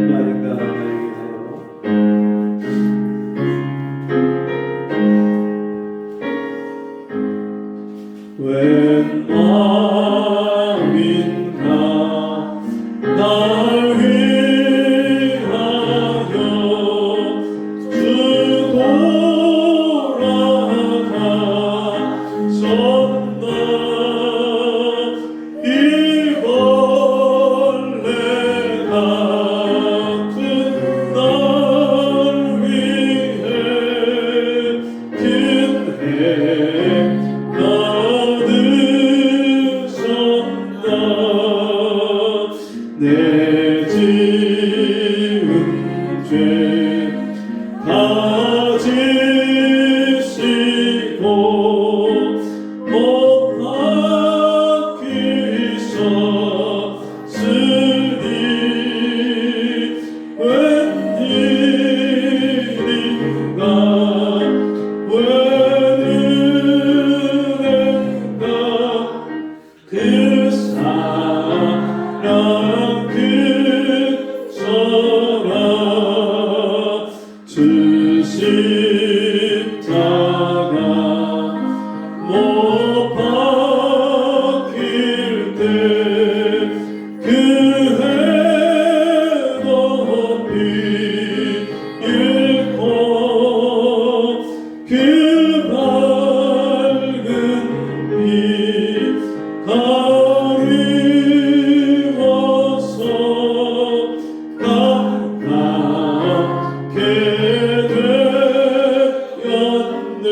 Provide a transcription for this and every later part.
말인가 말이긴 해요. 웬 마음인가 날 위하여 주 돌아가셨나. 이 벌레 같은 날 위해 긴 해 받으셨나. 내 지은 죄 다 지시고 못 박히셨으니 웬일인가 웬은혜인가. 그 사랑 그 사랑 주 십자가 못 박힐 때 그 해높이 잃고 그 밝은 빛 가리워서 가깝게 되었네.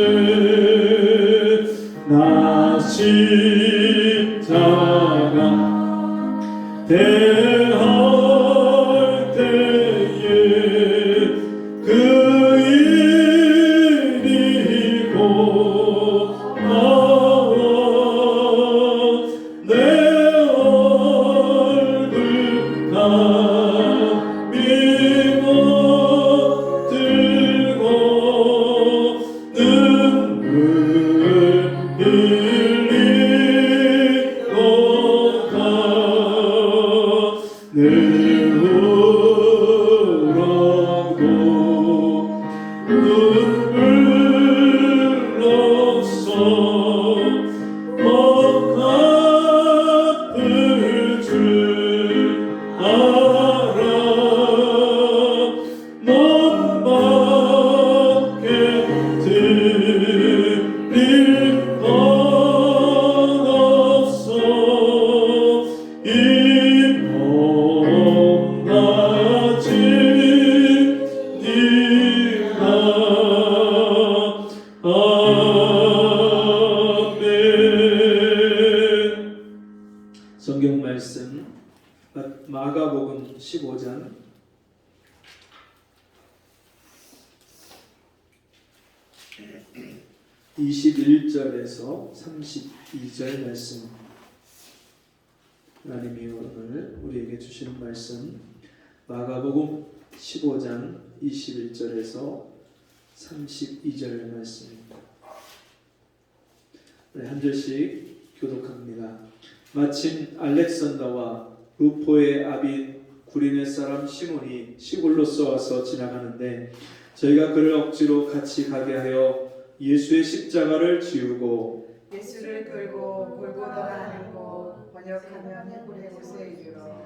나 십자가 대할 때에 그 일이고 내 얼굴 감히고 들고 눈물 흘리고 가 늘 울어도 눈물로써 못 갚을 줄 알아. 못 받게 드릴 것 없어. 이 몸가짐 네가 아멘. 성경 말씀 마가복음 15장 21절에서 32절 말씀. 하나님이 오늘 우리에게 주시는 말씀 마가복음 15장 21절에서 32절 말씀입니다. 우리 한 절씩 교독합니다. 마침 알렉산더와 루포의 아빈 구리네 사람 시몬이 시골로서 와서 지나가는데 저희가 그를 억지로 같이 가게 하여 예수의 십자가를 지우고 예수를 끌고 골고다가 하는 곳, 번역하면 헤브리 곳에 이르러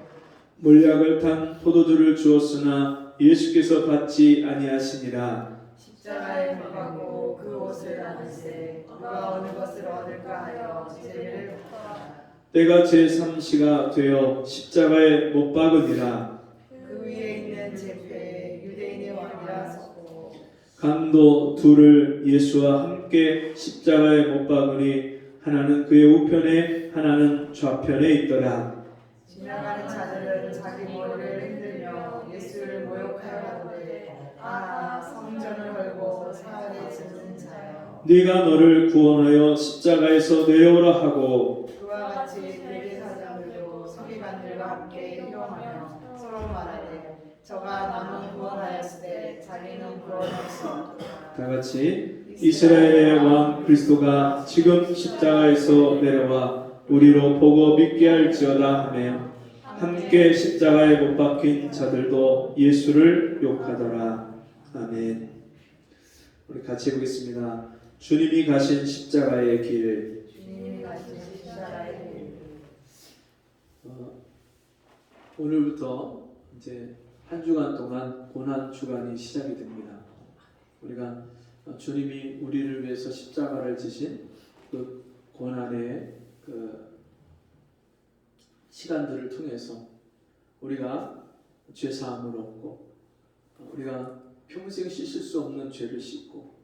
몰약을 탄 포도주를 주었으나 예수께서 받지 아니하시니라. 십자가에 못 박고 그 옷을 나누세 누가 어느 것을 얻을까 하여 제비를 묻더라. 때가 제3시가 되어 십자가에 못 박으니라. 그 위에 있는 제패에 유대인의 왕이라 섰고 강도 둘을 예수와 함께 십자가에 못 박으니 하나는 그의 우편에 하나는 좌편에 있더라. 지나가는 자들은 자기 머리를 흔들며 예수를 모욕하여 가로되 아 성전을 헐고 사흘에 짓는 자여 네가 너를 구원하여 십자가에서 내려오라 하고 그와 같이 대제사장들도 서기관들과 함께 희롱하며 서로 말하되 저가 남은 구원하였으되 자기는 구원할 수 없도다. 다 같이 이스라엘의 왕 그리스도가 지금 십자가에서 내려와 우리로 보고 믿게 할지어다 하며 함께 십자가에 못 박힌 자들도 예수를 욕하더라. 아멘. 우리 같이 보겠습니다. 주님이 가신 십자가의 길. 주님이 가신 십자가의 길. 오늘부터 이제 한 주간 동안 고난 주간이 시작이 됩니다. 우리가 주님이 우리를 위해서 십자가를 지신 그 고난의 그 시간들을 통해서 우리가 죄 사함을 얻고 우리가 평생 씻을 수 없는 죄를 씻고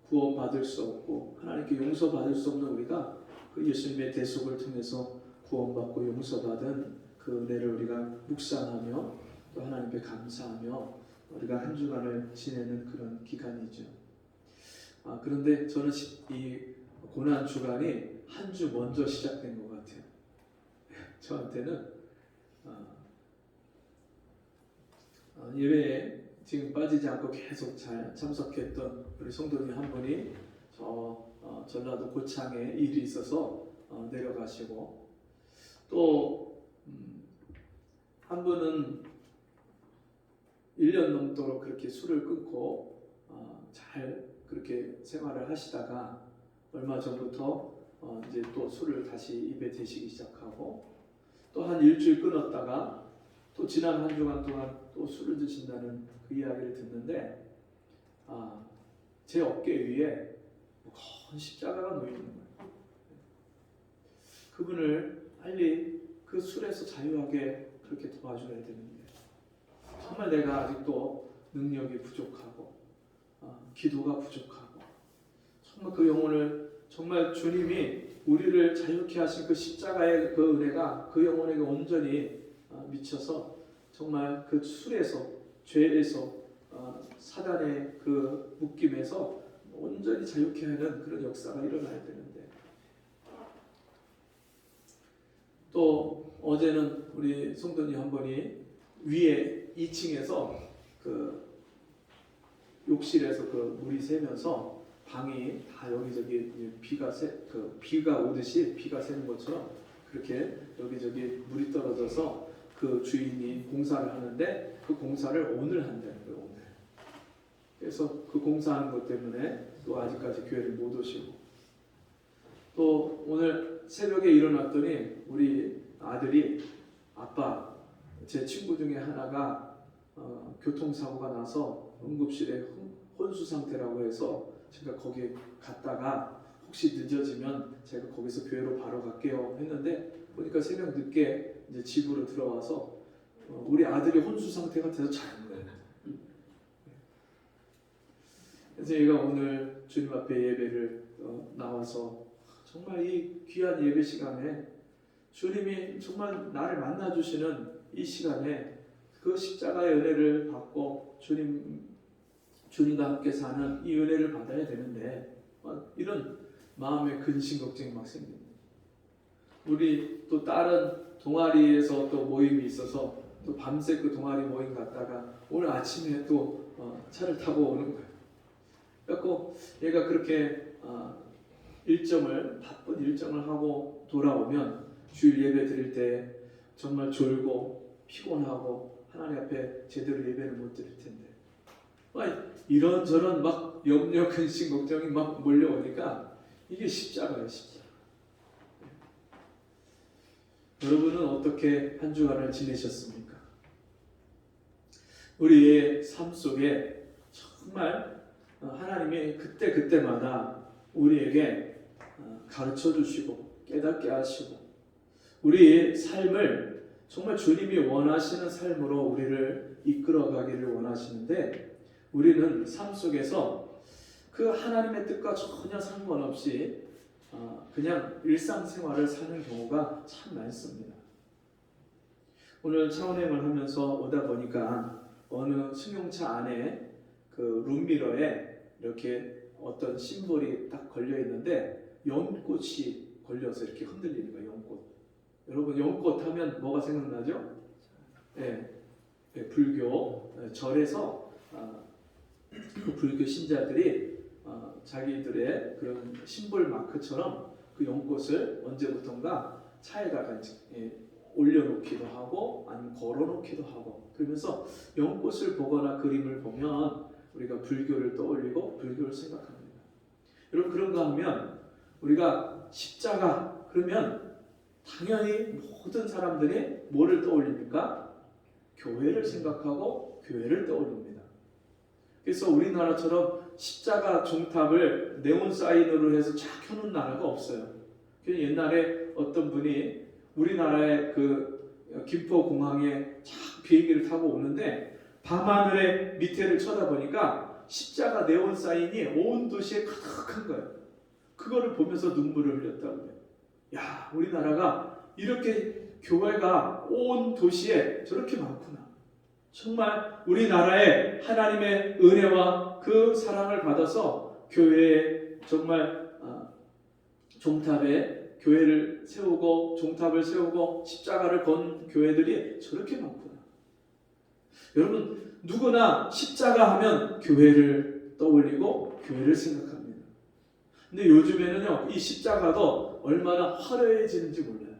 구원받을 수 없고 하나님께 용서받을 수 없는 우리가 그 예수님의 대속을 통해서 구원받고 용서받은 그 은혜를 우리가 묵상하며 또 하나님께 감사하며 우리가 한 주간을 지내는 그런 기간이죠. 그런데 저는 이 고난 주간이 한 주 먼저 시작된 것 같아요. 저한테는 예배에 지금 빠지지 않고 계속 잘 참석했던 우리 성도님 한 분이 전라도 고창에 일이 있어서 내려가시고 또 한 분은 1년 넘도록 그렇게 술을 끊고 잘 그렇게 생활을 하시다가 얼마 전부터 이제 또 술을 다시 입에 대시기 시작하고 또 한 일주일 끊었다가 또 지난 한 주간 동안 또 술을 드신다는 그 이야기를 듣는데 제 어깨 위에 큰 십자가가 놓여 있는 거예요. 그분을 빨리 그 술에서 자유하게 그렇게 도와줘야 되는데 정말 내가 아직도 능력이 부족하고 기도가 부족하고 정말 그 영혼을 정말 주님이 우리를 자유케 하신 그 십자가의 그 은혜가 그 영혼에게 온전히 미쳐서 정말 그 술에서 죄에서 사단의 그 묶임에서 온전히 자유케 하는 그런 역사가 일어나야 되는데 또 어제는 우리 성도님 한 분이 위에 2층에서 그 욕실에서 그 물이 새면서 방이 다 여기저기 비가 오듯이 비가 새는 것처럼 그렇게 여기저기 물이 떨어져서 그 주인이 공사를 하는데 그 공사를 오늘 한다는 거예요. 오늘. 그래서 그 공사하는 것 때문에 또 아직까지 교회를 못 오시고 또 오늘 새벽에 일어났더니 우리 아들이 아빠 제 친구 중에 하나가 교통사고가 나서 응급실에 혼수 상태라고 해서 제가 거기 갔다가 혹시 늦어지면 제가 거기서 교회로 바로 갈게요 했는데 보니까 새벽 늦게 이제 집으로 들어와서 우리 아들이 혼수 상태가 돼서 자는 거예요. 그래서 얘가 오늘 주님 앞에 예배를 나와서 정말 이 귀한 예배 시간에 주님이 정말 나를 만나주시는 이 시간에 그 십자가의 은혜를 받고 주님과 함께 사는 이 은혜를 받아야 되는데 이런 마음의 근심 걱정이 막 생깁니다. 우리 또 다른 동아리에서 또 모임이 있어서 또 밤새 그 동아리 모임 갔다가 오늘 아침에 또 차를 타고 오는 거예요. 그래서 얘가 그렇게 바쁜 일정을 하고 돌아오면 주일 예배 드릴 때 정말 졸고 피곤하고 하나님 앞에 제대로 예배를 못 드릴 텐데 이런저런 막 염려, 근심, 걱정이 막 몰려오니까 이게 십자가예요, 십자가. 여러분은 어떻게 한 주간을 지내셨습니까? 우리의 삶 속에 정말 하나님이 그때마다 우리에게 가르쳐 주시고 깨닫게 하시고 우리의 삶을 정말 주님이 원하시는 삶으로 우리를 이끌어 가기를 원하시는데 우리는 삶 속에서 그 하나님의 뜻과 전혀 상관없이 그냥 일상생활을 사는 경우가 참 많습니다. 오늘 차운행을 하면서 오다 보니까 어느 승용차 안에 그 룸미러에 이렇게 어떤 심볼이 딱 걸려 있는데 연꽃이 걸려서 이렇게 흔들리는 거예요. 연꽃. 여러분 연꽃 하면 뭐가 생각나죠? 불교 절에서 그 불교 신자들이 자기들의 그런 심볼 마크처럼 그 연꽃을 언제부턴가 차에다가 올려놓기도 하고 아니면 걸어놓기도 하고, 그러면서 연꽃을 보거나 그림을 보면 우리가 불교를 떠올리고 불교를 생각합니다. 여러분, 그런가 하면 우리가 십자가 그러면 당연히 모든 사람들이 뭐를 떠올립니까? 교회를 생각하고 교회를 떠올립니다. 그래서 우리나라처럼 십자가 종탑을 네온 사인으로 해서 쫙 켜놓은 나라가 없어요. 옛날에 어떤 분이 우리나라의 그 김포공항에 쫙 비행기를 타고 오는데 밤하늘의 밑에를 쳐다보니까 십자가 네온 사인이 온 도시에 가득한 거예요. 그거를 보면서 눈물을 흘렸다고 해요. 야, 우리나라가 이렇게 교회가 온 도시에 저렇게 많구나. 정말 우리나라에 하나님의 은혜와 그 사랑을 받아서 교회에 정말 종탑에 교회를 세우고 종탑을 세우고 십자가를 건 교회들이 저렇게 많구나. 여러분, 누구나 십자가 하면 교회를 떠올리고 교회를 생각합니다. 근데 요즘에는요, 이 십자가도 얼마나 화려해지는지 몰라요.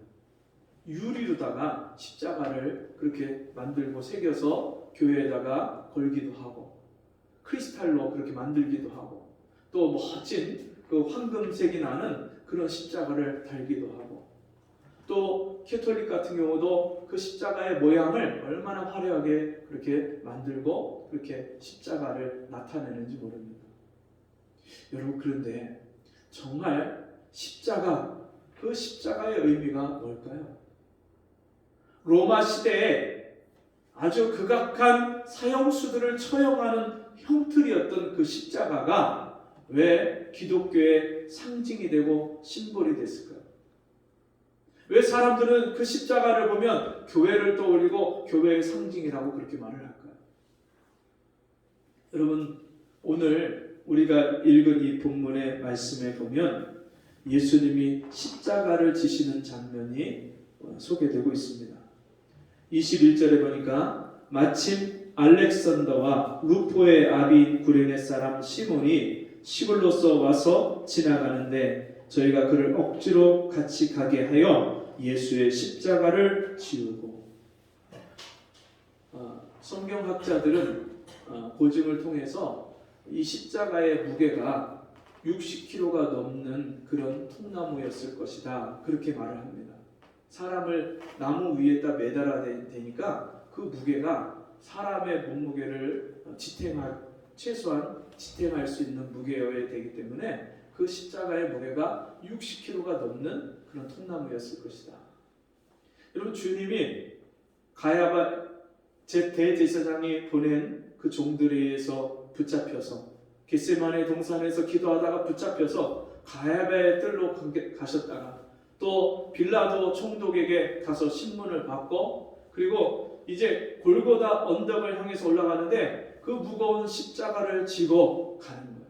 유리로다가 십자가를 그렇게 만들고 새겨서 교회에다가 걸기도 하고, 크리스탈로 그렇게 만들기도 하고, 또 멋진 그 황금색이 나는 그런 십자가를 달기도 하고, 또 캐톨릭 같은 경우도 그 십자가의 모양을 얼마나 화려하게 그렇게 만들고 그렇게 십자가를 나타내는지 모릅니다. 여러분, 그런데 정말 십자가, 그 십자가의 의미가 뭘까요? 로마 시대에 아주 극악한 사형수들을 처형하는 형틀이었던 그 십자가가 왜 기독교의 상징이 되고 심볼이 됐을까요? 왜 사람들은 그 십자가를 보면 교회를 떠올리고 교회의 상징이라고 그렇게 말을 할까요? 여러분, 오늘 우리가 읽은 이 본문의 말씀에 보면 예수님이 십자가를 지시는 장면이 소개되고 있습니다. 21절에 보니까 마침 알렉산더와 루포의 아비인 구레네 사람 시몬이 시골로서 와서 지나가는데 저희가 그를 억지로 같이 가게 하여 예수의 십자가를 지우고. 성경학자들은 고증을 통해서 이 십자가의 무게가 60kg가 넘는 그런 통나무였을 것이다, 그렇게 말을 합니다. 사람을 나무 위에다 매달아야 되니까 그 무게가 사람의 몸무게를 최소한 지탱할 수 있는 무게여야 되기 때문에 그 십자가의 무게가 60kg가 넘는 그런 통나무였을 것이다. 여러분, 주님이 가야바 대제사장이 보낸 그 종들에 의해서 붙잡혀서 겟세마네 동산에서 기도하다가 붙잡혀서 가야바의 뜰로 가셨다가 또 빌라도 총독에게 가서 신문을 받고, 그리고 이제 골고다 언덕을 향해서 올라가는데 그 무거운 십자가를 지고 가는 거예요.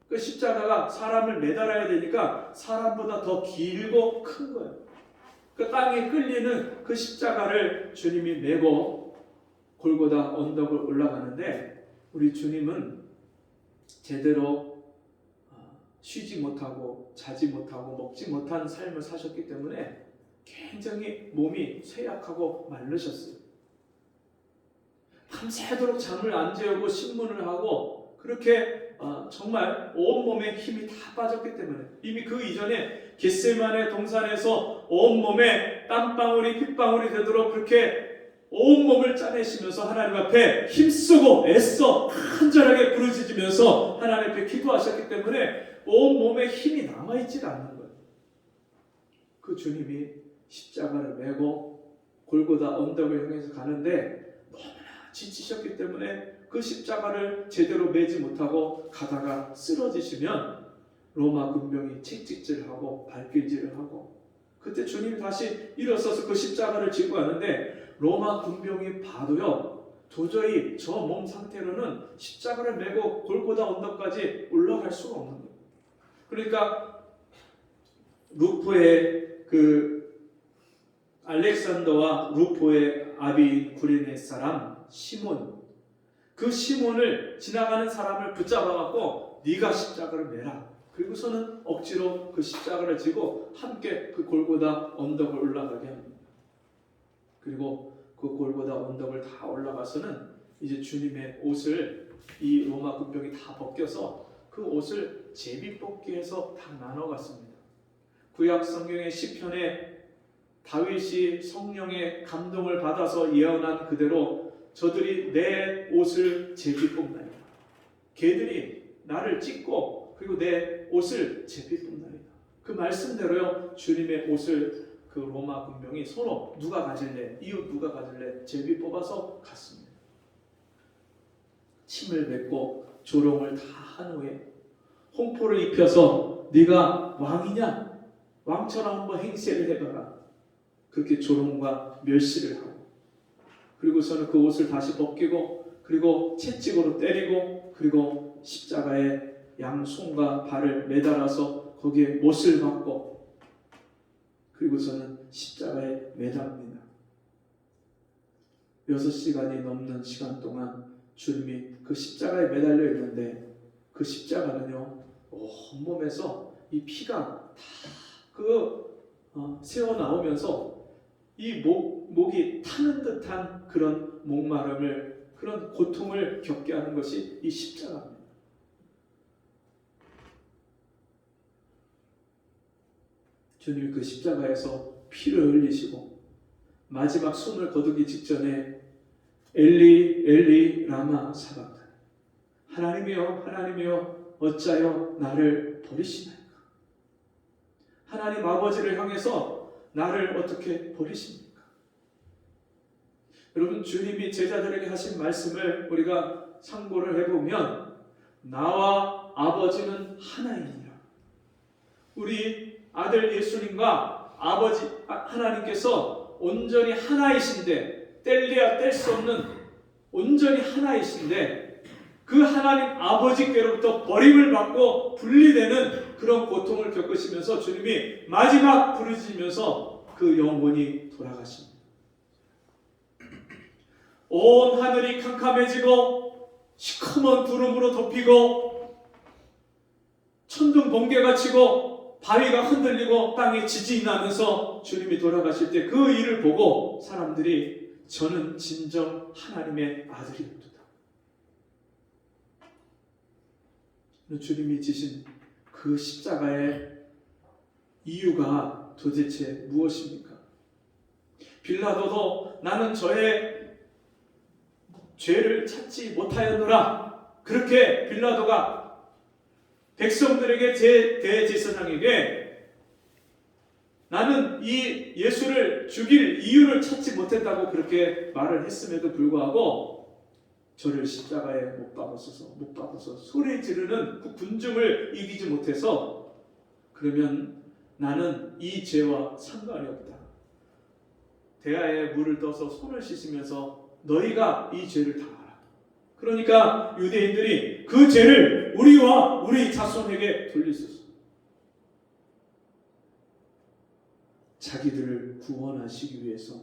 그 십자가가 사람을 매달아야 되니까 사람보다 더 길고 큰 거예요. 그 땅에 끌리는 그 십자가를 주님이 메고 골고다 언덕을 올라가는데, 우리 주님은 제대로 쉬지 못하고 자지 못하고 먹지 못한 삶을 사셨기 때문에 굉장히 몸이 쇠약하고 마르셨어요. 밤새도록 잠을 안 재우고 신문을 하고 그렇게 정말 온몸에 힘이 다 빠졌기 때문에, 이미 그 이전에 겟세마네 동산에서 온몸에 땀방울이 핏방울이 되도록 그렇게 온몸을 짜내시면서 하나님 앞에 힘쓰고 애써 간절하게 부르짖으면서 하나님 앞에 기도하셨기 때문에 온몸에 힘이 남아있지 않는 거예요. 그 주님이 십자가를 메고 골고다 언덕을 향해서 가는데 너무나 지치셨기 때문에 그 십자가를 제대로 메지 못하고 가다가 쓰러지시면 로마 군병이 채찍질하고 발길질하고, 그때 주님이 다시 일어서서 그 십자가를 지고 가는데 로마 군병이 봐도요, 도저히 저 몸 상태로는 십자가를 메고 골고다 언덕까지 올라갈 수가 없는 거예요. 그러니까 루포의 그 알렉산더와 루포의 아비인 구레네 사람 시몬, 그 시몬을 지나가는 사람을 붙잡아갖고 네가 십자가를 메라. 그리고서는 억지로 그 십자가를 지고 함께 그 골고다 언덕을 올라가게 합니다. 그리고 그 골고다 언덕을 다 올라가서는 이제 주님의 옷을 이 로마 군병이 다 벗겨서 그 옷을 제비뽑기해서 다 나눠 갔습니다. 구약 성경의 시편에 다윗이 성령의 감동을 받아서 예언한 그대로 저들이 내 옷을 제비뽑나이다. 개들이 나를 찢고 그리고 내 옷을 제비뽑나이다. 그 말씀대로요. 주님의 옷을 그 로마 군병이 서로 누가 가질래? 이웃 누가 가질래? 제비 뽑아서 갔습니다. 침을 뱉고 조롱을 다 한 후에 홍포를 입혀서 네가 왕이냐? 왕처럼 한번 행세를 해봐라. 그렇게 조롱과 멸시를 하고 그리고서는 그 옷을 다시 벗기고 그리고 채찍으로 때리고 그리고 십자가에 양손과 발을 매달아서 거기에 못을 박고 그리고서는 십자가에 매답니다. 6시간이 넘는 시간 동안 주님이 그 십자가에 매달려 있는데 그 십자가는요 온몸에서 이 피가 다 새어 나오면서 이 목이 타는 듯한 그런 목마름을 그런 고통을 겪게 하는 것이 이 십자가입니다. 주님이 그 십자가에서 피를 흘리시고 마지막 숨을 거두기 직전에 엘리 엘리 라마 사박다니 하나님이여 하나님이여 어찌하여 나를 버리시나이까. 하나님 아버지를 향해서 나를 어떻게 버리십니까? 여러분 주님이 제자들에게 하신 말씀을 우리가 참고를 해보면 나와 아버지는 하나이니라. 우리 아들 예수님과 아버지 하나님께서 온전히 하나이신데 뗄래야 뗄 수 없는 온전히 하나이신데 그 하나님 아버지께로부터 버림을 받고 분리되는 그런 고통을 겪으시면서 주님이 마지막 부르짖으면서 그 영혼이 돌아가십니다. 온 하늘이 캄캄해지고 시커먼 구름으로 덮이고 천둥 번개가 치고 바위가 흔들리고 땅에 지진이 나면서 주님이 돌아가실 때 그 일을 보고 사람들이 저는 진정 하나님의 아들이옵니다. 주님이 지신 그 십자가의 이유가 도대체 무엇입니까? 빌라도도 나는 저의 죄를 찾지 못하였노라. 그렇게 빌라도가 백성들에게 대제사장에게 나는 이 예수를 죽일 이유를 찾지 못했다고 그렇게 말을 했음에도 불구하고 저를 십자가에 못 박아서 소리 지르는 그 군중을 이기지 못해서 그러면 나는 이 죄와 상관이 없다. 대야에 물을 떠서 손을 씻으면서 너희가 이 죄를 당하라. 그러니까 유대인들이 그 죄를 우리와 우리 자손에게 돌리소서. 자기들을 구원하시기 위해서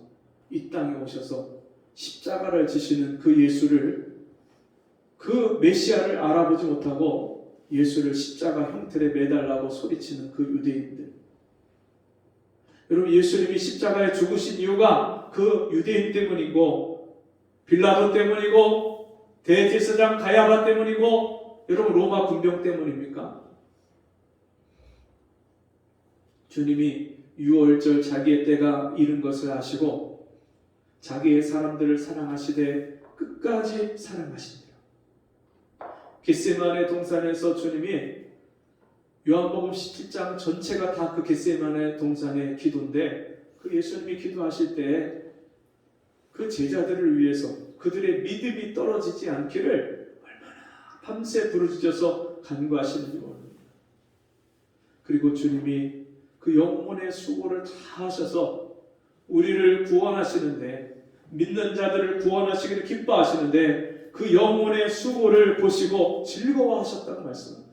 이 땅에 오셔서 십자가를 지시는 그 예수를 그 메시아를 알아보지 못하고 예수를 십자가 형틀에 매달라고 소리치는 그 유대인들. 여러분 예수님이 십자가에 죽으신 이유가 그 유대인 때문이고 빌라도 때문이고 대제사장 가야바 때문이고 여러분 로마 군병 때문입니까? 주님이 유월절 자기의 때가 이른 것을 아시고 자기의 사람들을 사랑하시되 끝까지 사랑하십니다. 겟세마네 동산에서 주님이 요한복음 17장 전체가 다 그 겟세마네 동산의 기도인데 그 예수님이 기도하실 때 그 제자들을 위해서 그들의 믿음이 떨어지지 않기를 얼마나 밤새 부르짖어서 간구하시는지 모릅니다. 그리고 주님이 그 영혼의 수고를 다 하셔서 우리를 구원하시는데 믿는 자들을 구원하시기를 기뻐하시는데 그 영혼의 수고를 보시고 즐거워하셨다고 말씀합니다.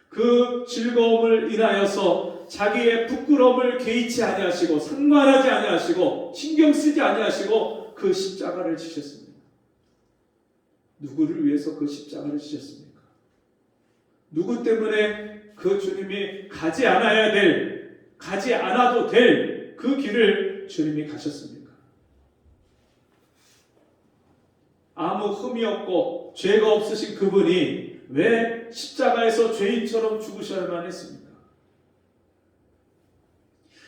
그 즐거움을 인하여서 자기의 부끄러움을 개의치 아니하시고 상관하지 아니하시고 신경 쓰지 아니하시고 그 십자가를 지셨습니다. 누구를 위해서 그 십자가를 지셨습니까? 누구 때문에 그 주님이 가지 않아도 될 그 길을 주님이 가셨습니까? 아무 흠이 없고 죄가 없으신 그분이 왜 십자가에서 죄인처럼 죽으셔야만 했습니까?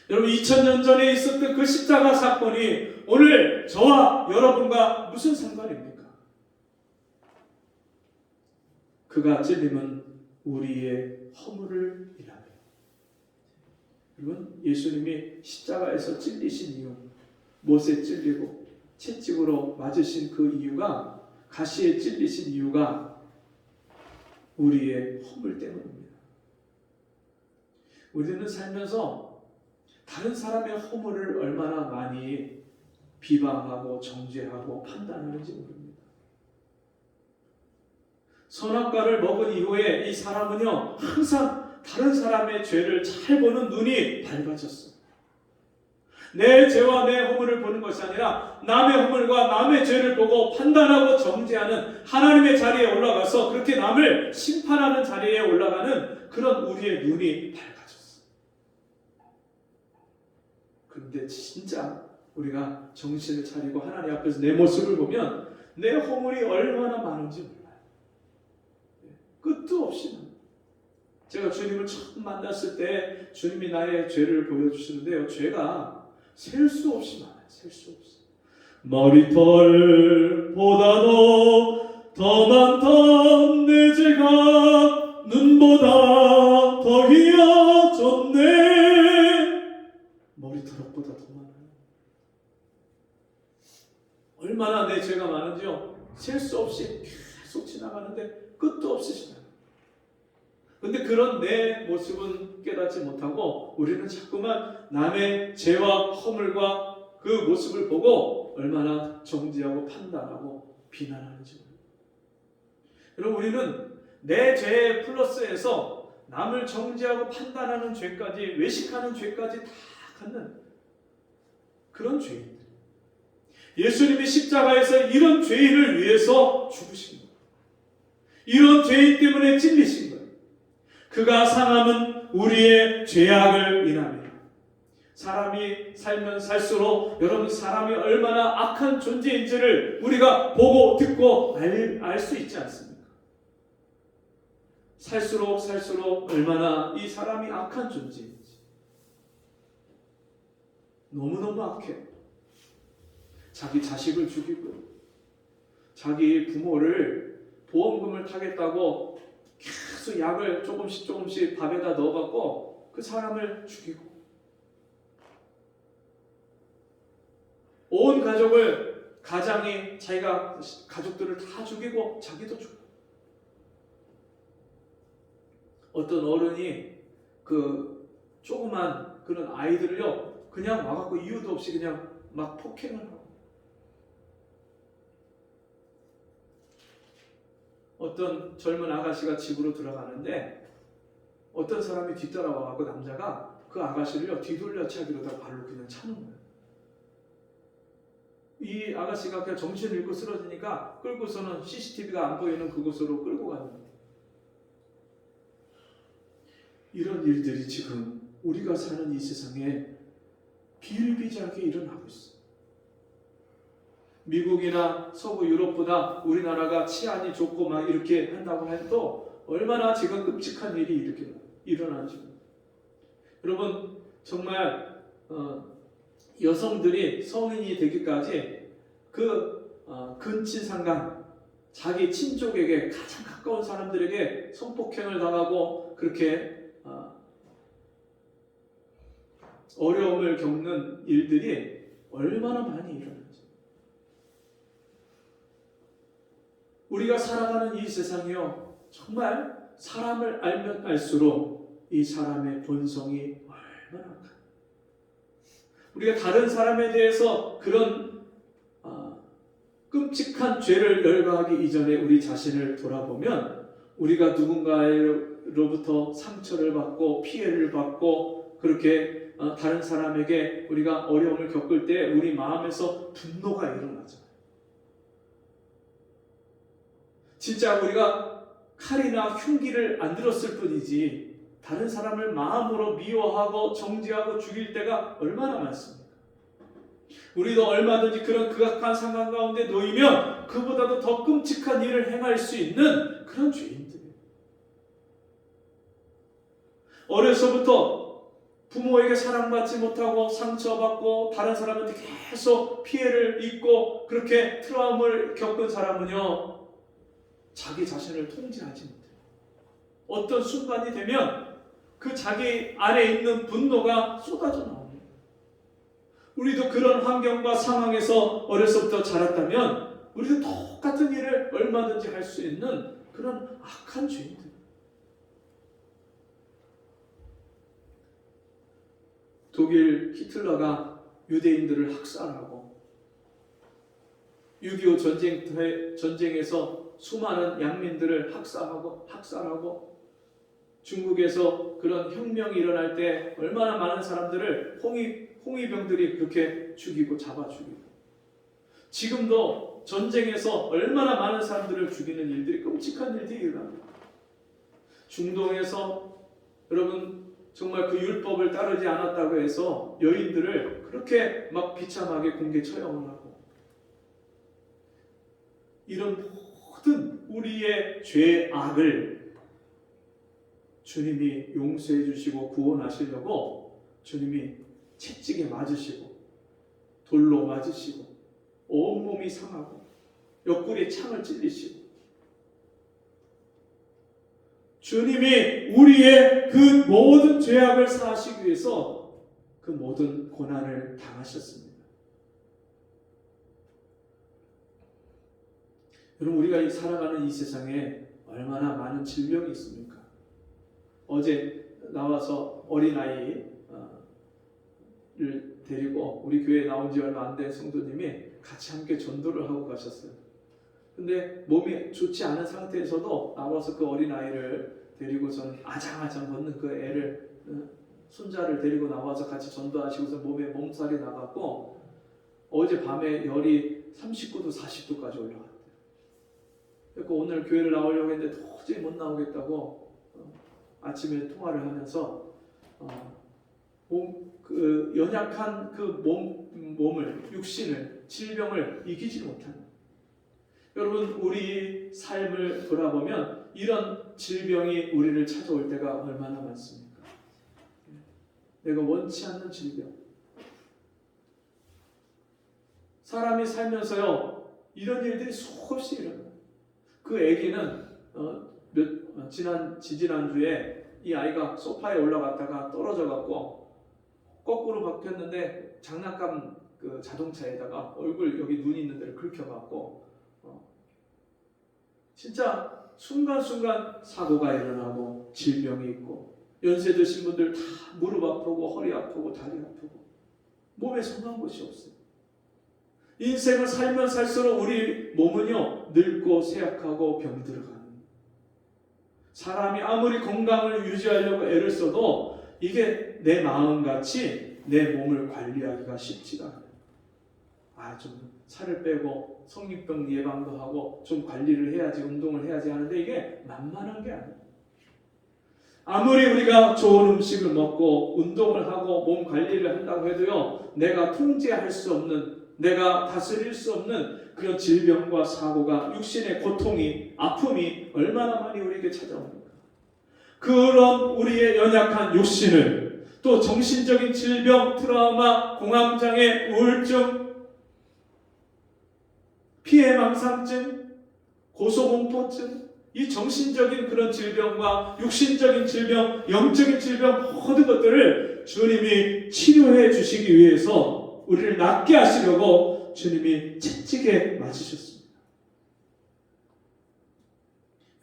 여러분, 2000년 전에 있었던 그 십자가 사건이 오늘 저와 여러분과 무슨 상관입니까? 그가 찔림은 우리의 허물을 인하며. 여러분, 예수님이 십자가에서 찔리신 이유, 못에 찔리고 채찍으로 맞으신 그 이유가, 가시에 찔리신 이유가 우리의 허물 때문입니다. 우리는 살면서 다른 사람의 허물을 얼마나 많이 비방하고 정죄하고 판단하는지 모릅니다. 선악과를 먹은 이후에 이 사람은요, 항상 다른 사람의 죄를 잘 보는 눈이 밝아졌어요. 내 죄와 내 허물을 보는 것이 아니라 남의 허물과 남의 죄를 보고 판단하고 정죄하는 하나님의 자리에 올라가서 그렇게 남을 심판하는 자리에 올라가는 그런 우리의 눈이 밝아졌어요. 그런데 진짜 우리가 정신을 차리고 하나님 앞에서 내 모습을 보면 내 허물이 얼마나 많은지 몰라요. 끝도 없이 많아요. 제가 주님을 처음 만났을 때 주님이 나의 죄를 보여주시는데요, 죄가 셀 수 없이 많아요. 셀 수 없이. 머리털보다도 더 많던 내 죄가 눈보다 더 희어졌네. 머리털보다 더 많아요. 얼마나 내 죄가 많은지요, 셀 수 없이 계속 지나가는데 끝도 없이 지나가요. 근데 그런 내 모습은 깨닫지 못하고 우리는 자꾸만 남의 죄와 허물과 그 모습을 보고 얼마나 정죄하고 판단하고 비난하는지 모릅니다. 여러분, 우리는 내 죄 플러스에서 남을 정죄하고 판단하는 죄까지, 외식하는 죄까지 다 갖는 그런 죄인들. 예수님이 십자가에서 이런 죄인을 위해서 죽으신 거예요. 이런 죄인 때문에 찔리신 거예요. 그가 상함은 우리의 죄악을 인하며. 사람이 살면 살수록 여러분, 사람이 얼마나 악한 존재인지를 우리가 보고 듣고 알 수 있지 않습니까? 살수록 얼마나 이 사람이 악한 존재인지. 너무너무 악해요. 자기 자식을 죽이고 자기 부모를 보험금을 타겠다고 계속 약을 조금씩 밥에다 넣어갖고 그 사람을 죽이고, 온 가족을, 가장이 자기가 가족들을 다 죽이고 자기도 죽고. 어떤 어른이 그 조그만 그런 아이들을요, 그냥 와갖고 이유도 없이 그냥 막 폭행을 하고. 어떤 젊은 아가씨가 집으로 들어가는데 어떤 사람이 뒤따라와갖고 남자가 그 아가씨를요, 뒤돌려 차기로다 발로 그냥 차는 거예요. 이 아가씨가 그냥 정신을 잃고 쓰러지니까 끌고서는 CCTV가 안 보이는 그곳으로 끌고 가는 거예요. 이런 일들이 지금 우리가 사는 이 세상에 비일비재하게 일어나고 있어요. 미국이나 서구 유럽보다 우리나라가 치안이 좋고 막 이렇게 한다고 해도 얼마나 지금 끔찍한 일이 이렇게 일어나는지. 여러분, 정말 여성들이 성인이 되기까지 그 근친상간, 자기 친족에게 가장 가까운 사람들에게 성폭행을 당하고 그렇게 어려움을 겪는 일들이 얼마나 많이 일어나는지. 우리가 살아가는 이 세상이요, 정말 사람을 알면 알수록 이 사람의 본성이 얼마나 악한가. 우리가 다른 사람에 대해서 그런 끔찍한 죄를 열거하기 이전에 우리 자신을 돌아보면 우리가 누군가로부터 상처를 받고 피해를 받고 그렇게 다른 사람에게 우리가 어려움을 겪을 때 우리 마음에서 분노가 일어나죠. 진짜 우리가 칼이나 흉기를 안 들었을 뿐이지 다른 사람을 마음으로 미워하고 정죄하고 죽일 때가 얼마나 많습니까? 우리도 얼마든지 그런 극악한 상황 가운데 놓이면 그보다도 더 끔찍한 일을 행할 수 있는 그런 죄인들이에요. 어려서부터 부모에게 사랑받지 못하고 상처받고 다른 사람한테 계속 피해를 입고 그렇게 트라우마를 겪은 사람은요, 자기 자신을 통제하지 못해요. 어떤 순간이 되면 그 자기 안에 있는 분노가 쏟아져 나옵니다. 우리도 그런 환경과 상황에서 어려서부터 자랐다면 우리도 똑같은 일을 얼마든지 할 수 있는 그런 악한 죄인들. 독일 히틀러가 유대인들을 학살하고 6.25 전쟁에서 수많은 양민들을 학살하고 중국에서 그런 혁명이 일어날 때 얼마나 많은 사람들을 홍위병들이 그렇게 죽이고 잡아 죽이고, 지금도 전쟁에서 얼마나 많은 사람들을 죽이는 일들이, 끔찍한 일들이 일어납니다. 중동에서 여러분 정말 그 율법을 따르지 않았다고 해서 여인들을 그렇게 막 비참하게 공개 처형을 하고, 이런 모든 우리의 죄악을 주님이 용서해 주시고 구원하시려고 주님이 채찍에 맞으시고 돌로 맞으시고 온몸이 상하고 옆구리에 창을 찔리시고, 주님이 우리의 그 모든 죄악을 사하시기 위해서 그 모든 고난을 당하셨습니다. 여러분, 우리가 살아가는 이 세상에 얼마나 많은 질병이 있습니까? 어제 나와서 어린아이를 데리고 우리 교회에 나온 지 얼마 안 된 성도님이 같이 함께 전도를 하고 가셨어요. 근데 몸이 좋지 않은 상태에서도 나와서 그 어린아이를 데리고 저는 아장아장 걷는 그 애를, 손자를 데리고 나와서 같이 전도하시고서 몸에 몸살이 나갔고 어제 밤에 열이 39도 40도까지 올라갔대요. 그래서 오늘 교회를 나오려고 했는데 도저히 못 나오겠다고 아침에 통화를 하면서 그 연약한 그 몸을, 육신을, 질병을 이기지 못하는, 여러분 우리 삶을 돌아보면 이런 질병이 우리를 찾아올 때가 얼마나 많습니까? 내가 원치 않는 질병. 사람이 살면서요, 이런 일들이 수없이 일어나요. 그 아기는 지지난주에 이 아이가 소파에 올라갔다가 떨어져갖고 거꾸로 박혔는데 장난감 그 자동차에다가 얼굴 여기 눈 있는 데를 긁혀갖고 진짜 순간순간 사고가 일어나고 질병이 있고, 연세 드신 분들 다 무릎 아프고 허리 아프고 다리 아프고 몸에 성한 곳이 없어요. 인생을 살면 살수록 우리 몸은요 늙고 쇠약하고 병들어가는, 사람이 아무리 건강을 유지하려고 애를 써도 이게 내 마음같이 내 몸을 관리하기가 쉽지가 않아요. 좀 살을 빼고 성인병 예방도 하고 좀 관리를 해야지, 운동을 해야지 하는데 이게 만만한 게 아니에요. 아무리 우리가 좋은 음식을 먹고 운동을 하고 몸 관리를 한다고 해도요, 내가 통제할 수 없는, 내가 다스릴 수 없는 그런 질병과 사고가, 육신의 고통이, 아픔이 얼마나 많이 우리에게 찾아옵니까? 그런 우리의 연약한 육신을, 또 정신적인 질병, 트라우마, 공황장애, 우울증, 피해망상증, 고소공포증, 이 정신적인 그런 질병과 육신적인 질병, 영적인 질병, 모든 것들을 주님이 치료해 주시기 위해서 우리를 낫게 하시려고 주님이 채찍에 맞으셨습니다.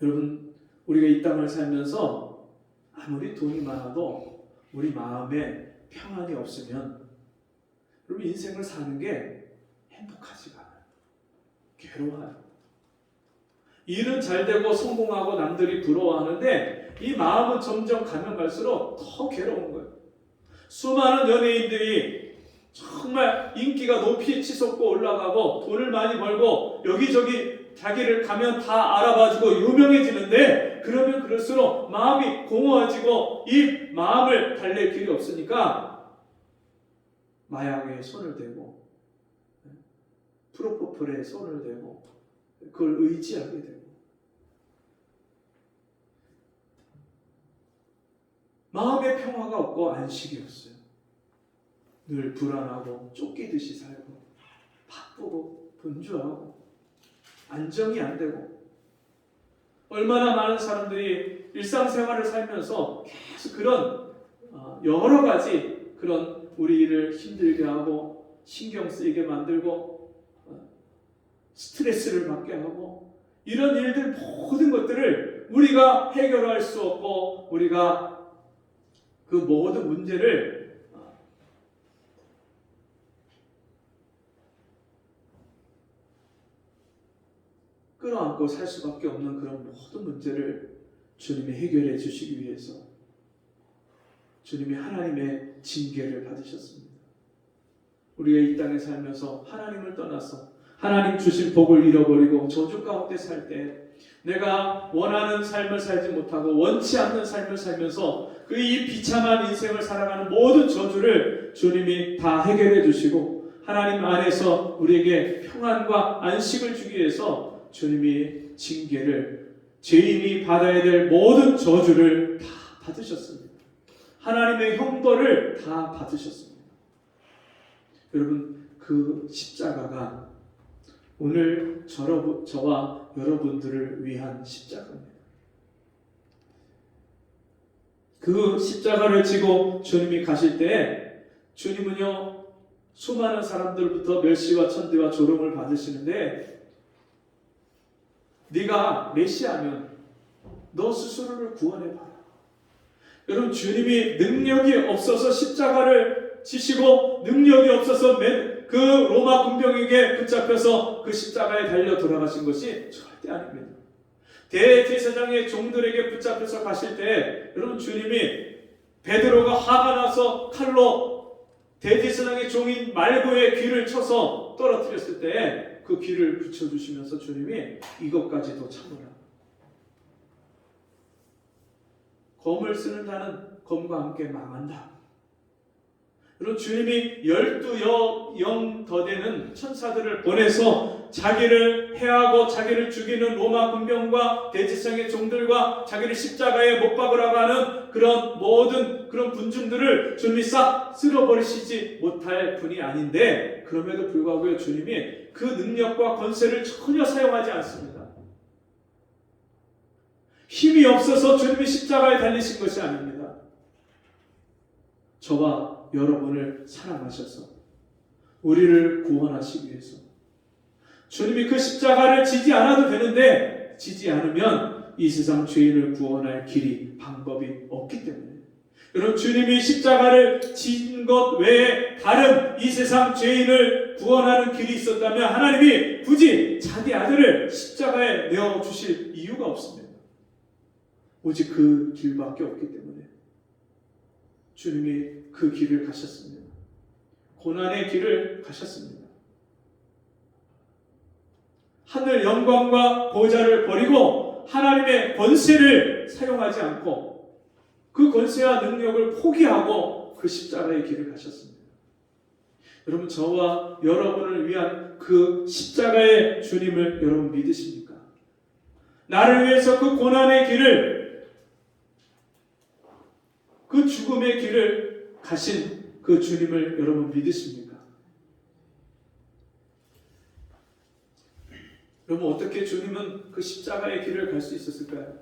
여러분, 우리가 이 땅을 살면서 아무리 돈이 많아도 우리 마음에 평안이 없으면 여러분 인생을 사는 게 행복하지가 않아요. 괴로워요. 일은 잘 되고 성공하고 남들이 부러워하는데 이 마음은 점점 가면 갈수록 더 괴로운 거예요. 수많은 연예인들이 정말 인기가 높이 치솟고 올라가고 돈을 많이 벌고 여기저기 자기를 가면 다 알아봐주고 유명해지는데, 그러면 그럴수록 마음이 공허해지고 이 마음을 달랠 길이 없으니까 마약에 손을 대고 프로포폴에 손을 대고 그걸 의지하게 되고 마음의 평화가 없고 안식이 없어요. 늘 불안하고 쫓기듯이 살고 바쁘고 분주하고 안정이 안 되고 얼마나 많은 사람들이 일상생활을 살면서 계속 그런 여러 가지 그런 우리를 힘들게 하고 신경 쓰이게 만들고 스트레스를 받게 하고 이런 일들 모든 것들을 우리가 해결할 수 없고 우리가 그 모든 문제를 끌어안고 살 수밖에 없는 그런 모든 문제를 주님이 해결해 주시기 위해서 주님이 하나님의 징계를 받으셨습니다. 우리가 이 땅에 살면서 하나님을 떠나서 하나님 주신 복을 잃어버리고 저주 가운데 살 때 내가 원하는 삶을 살지 못하고 원치 않는 삶을 살면서 그 이 비참한 인생을 살아가는 모든 저주를 주님이 다 해결해 주시고 하나님 안에서 우리에게 평안과 안식을 주기 위해서 주님이 징계를 죄인이 받아야 될 모든 저주를 다 받으셨습니다. 하나님의 형벌을 다 받으셨습니다. 여러분 그 십자가가 오늘 저와 여러분들을 위한 십자가입니다. 그 십자가를 지고 주님이 가실 때 주님은요 수많은 사람들부터 멸시와 천대와 조롱을 받으시는데 네가 메시아면 너 스스로를 구원해봐라. 여러분 주님이 능력이 없어서 십자가를 지시고 능력이 없어서 그 로마 군병에게 붙잡혀서 그 십자가에 달려 돌아가신 것이 절대 아닙니다. 대제사장의 종들에게 붙잡혀서 가실 때 여러분 주님이 베드로가 화가 나서 칼로 대제사장의 종인 말고의 귀를 쳐서 떨어뜨렸을 때 그 귀를 붙여주시면서 주님이 이것까지도 참으라. 검을 쓰는 자는 검과 함께 망한다. 그리고 주님이 12영 더 되는 천사들을 보내서 자기를 해하고 자기를 죽이는 로마 군병과 대제사장의 종들과 자기를 십자가에 못 박으라고 하는 그런 모든 그런 군중들을 주님이 싹 쓸어버리시지 못할 분이 아닌데 그럼에도 불구하고 주님이 그 능력과 권세를 전혀 사용하지 않습니다. 힘이 없어서 주님이 십자가에 달리신 것이 아닙니다. 저와 여러분을 사랑하셔서 우리를 구원하시기 위해서 주님이 그 십자가를 지지 않아도 되는데 지지 않으면 이 세상 죄인을 구원할 길이 방법이 없기 때문에 여러분 주님이 십자가를 진 것 외에 다른 이 세상 죄인을 구원하는 길이 있었다면 하나님이 굳이 자기 아들을 십자가에 내어주실 이유가 없습니다. 오직 그 길밖에 없기 때문에 주님이 그 길을 가셨습니다. 고난의 길을 가셨습니다. 하늘 영광과 보좌를 버리고 하나님의 권세를 사용하지 않고 그 권세와 능력을 포기하고 그 십자가의 길을 가셨습니다. 여러분 저와 여러분을 위한 그 십자가의 주님을 여러분 믿으십니까? 나를 위해서 그 고난의 길을 그 죽음의 길을 가신 그 주님을 여러분 믿으십니까? 여러분 어떻게 주님은 그 십자가의 길을 갈 수 있었을까요?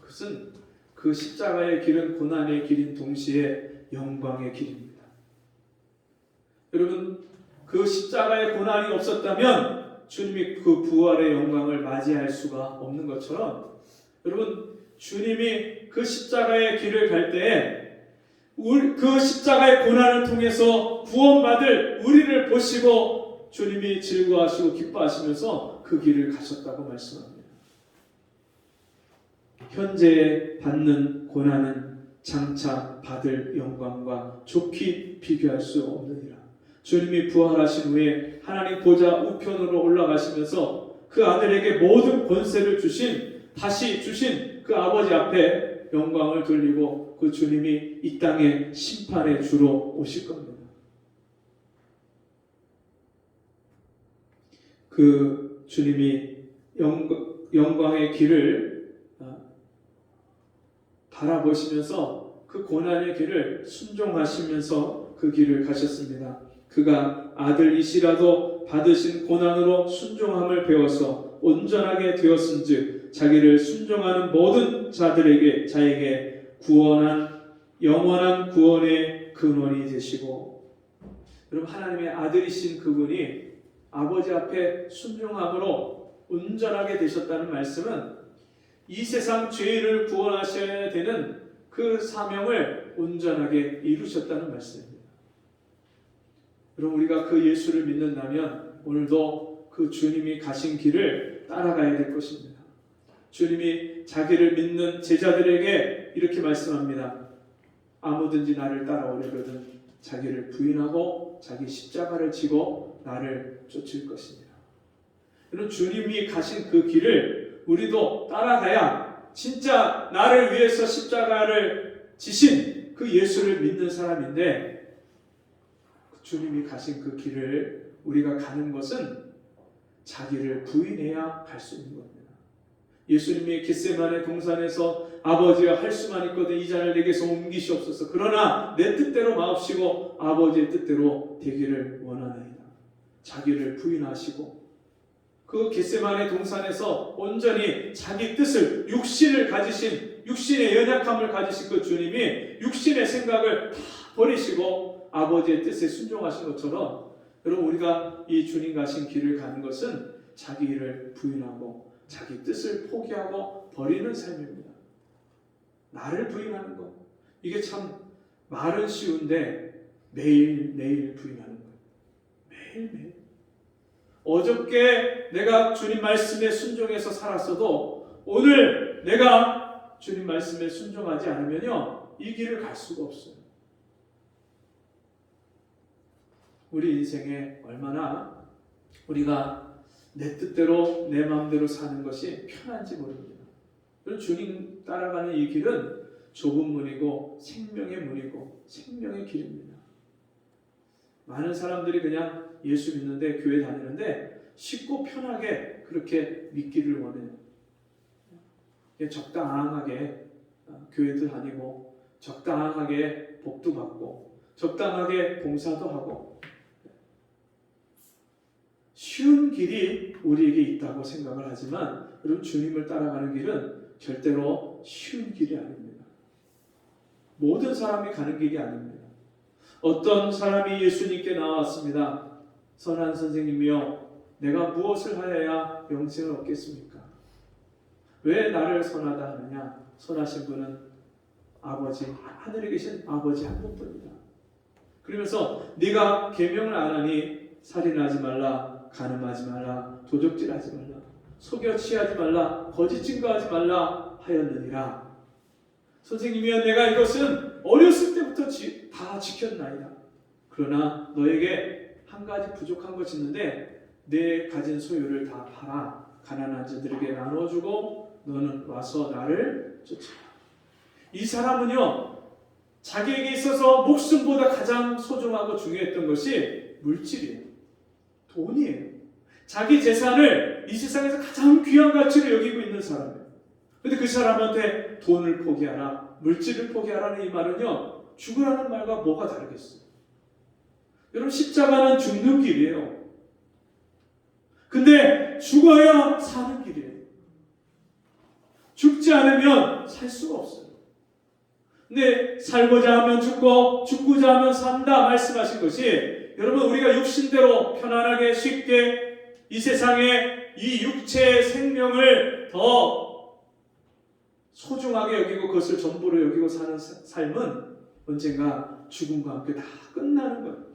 그것은 그 십자가의 길은 고난의 길인 동시에 영광의 길입니다. 여러분 그 십자가의 고난이 없었다면 주님이 그 부활의 영광을 맞이할 수가 없는 것처럼 여러분 주님이 그 십자가의 길을 갈 때에 그 십자가의 고난을 통해서 구원받을 우리를 보시고 주님이 즐거워하시고 기뻐하시면서 그 길을 가셨다고 말씀합니다. 현재 받는 고난은 장차 받을 영광과 좋게 비교할 수 없느니라. 주님이 부활하신 후에 하나님 보좌 우편으로 올라가시면서 그 아들에게 모든 권세를 다시 주신 그 아버지 앞에 영광을 돌리고 그 주님이 이 땅에 심판의 주로 오실 겁니다. 그 주님이 영광의 길을 바라보시면서 그 고난의 길을 순종하시면서 그 길을 가셨습니다. 그가 아들이시라도 받으신 고난으로 순종함을 배워서 온전하게 되었은즉 자기를 순종하는 모든 자에게 영원한 구원의 근원이 되시고, 여러분, 하나님의 아들이신 그분이 아버지 앞에 순종함으로 온전하게 되셨다는 말씀은 이 세상 죄인을 구원하셔야 되는 그 사명을 온전하게 이루셨다는 말씀입니다. 여러분, 우리가 그 예수를 믿는다면 오늘도 그 주님이 가신 길을 따라가야 될 것입니다. 주님이 자기를 믿는 제자들에게 이렇게 말씀합니다. 아무든지 나를 따라오려거든 자기를 부인하고 자기 십자가를 지고 나를 쫓을 것입니다. 여러분, 주님이 가신 그 길을 우리도 따라가야 진짜 나를 위해서 십자가를 지신 그 예수를 믿는 사람인데, 주님이 가신 그 길을 우리가 가는 것은 자기를 부인해야 갈 수 있는 겁니다. 예수님이 겟세마네 동산에서 아버지여 할 수만 있거든 이 잔을 내게서 옮기시옵소서. 그러나 내 뜻대로 마옵시고 아버지의 뜻대로 되기를 원하나이다. 자기를 부인하시고 그 겟세마네 동산에서 온전히 자기 뜻을 육신의 연약함을 가지신 그 주님이 육신의 생각을 다 버리시고 아버지의 뜻에 순종하신 것처럼, 여러분, 우리가 이 주님 가신 길을 가는 것은 자기 일을 부인하고 자기 뜻을 포기하고 버리는 삶입니다. 나를 부인하는 것, 이게 참 말은 쉬운데 매일매일 부인하는 거예요. 매일매일. 어저께 내가 주님 말씀에 순종해서 살았어도 오늘 내가 주님 말씀에 순종하지 않으면요, 이 길을 갈 수가 없어요. 우리 인생에 얼마나 우리가 내 뜻대로 내 마음대로 사는 것이 편한지 모릅니다. 주님 따라가는 이 길은 좁은 문이고 생명의 문이고 생명의 길입니다. 많은 사람들이 그냥 예수 믿는데, 교회 다니는데 쉽고 편하게 그렇게 믿기를 원해요. 적당하게 교회도 다니고 적당하게 복도 받고 적당하게 봉사도 하고 쉬운 길이 우리에게 있다고 생각을 하지만, 여러분, 주님을 따라가는 길은 절대로 쉬운 길이 아닙니다. 모든 사람이 가는 길이 아닙니다. 어떤 사람이 예수님께 나왔습니다. 선한 선생님이여, 내가 무엇을 하여야 영생을 얻겠습니까? 왜 나를 선하다 하느냐? 선하신 분은 아버지, 하늘에 계신 아버지 한 분뿐이다. 그러면서 네가 계명을 안 하니 살인하지 말라, 간음하지 말라, 도적질하지 말라, 속여 취하지 말라, 거짓 증거하지 말라 하였느니라. 선생님이여, 내가 이것은 어렸을 때부터 다 지켰나이다. 그러나 너에게 한 가지 부족한 것이 있는데 내 가진 소유를 다 팔아 가난한 자들에게 나눠주고 너는 와서 나를 쫓아라. 이 사람은요, 자기에게 있어서 목숨보다 가장 소중하고 중요했던 것이 물질이에요. 돈이에요. 자기 재산을 이 세상에서 가장 귀한 가치로 여기고 있는 사람이에요. 그런데 그 사람한테 돈을 포기하라, 물질을 포기하라는 이 말은요, 죽으라는 말과 뭐가 다르겠어요? 여러분, 십자가는 죽는 길이에요. 근데 죽어야 사는 길이에요. 죽지 않으면 살 수가 없어요. 근데 살고자 하면 죽고 죽고자 하면 산다 말씀하신 것이, 여러분, 우리가 육신대로 편안하게 쉽게 이 세상에 이 육체의 생명을 더 소중하게 여기고 그것을 전부로 여기고 사는 삶은 언젠가 죽음과 함께 다 끝나는 거예요.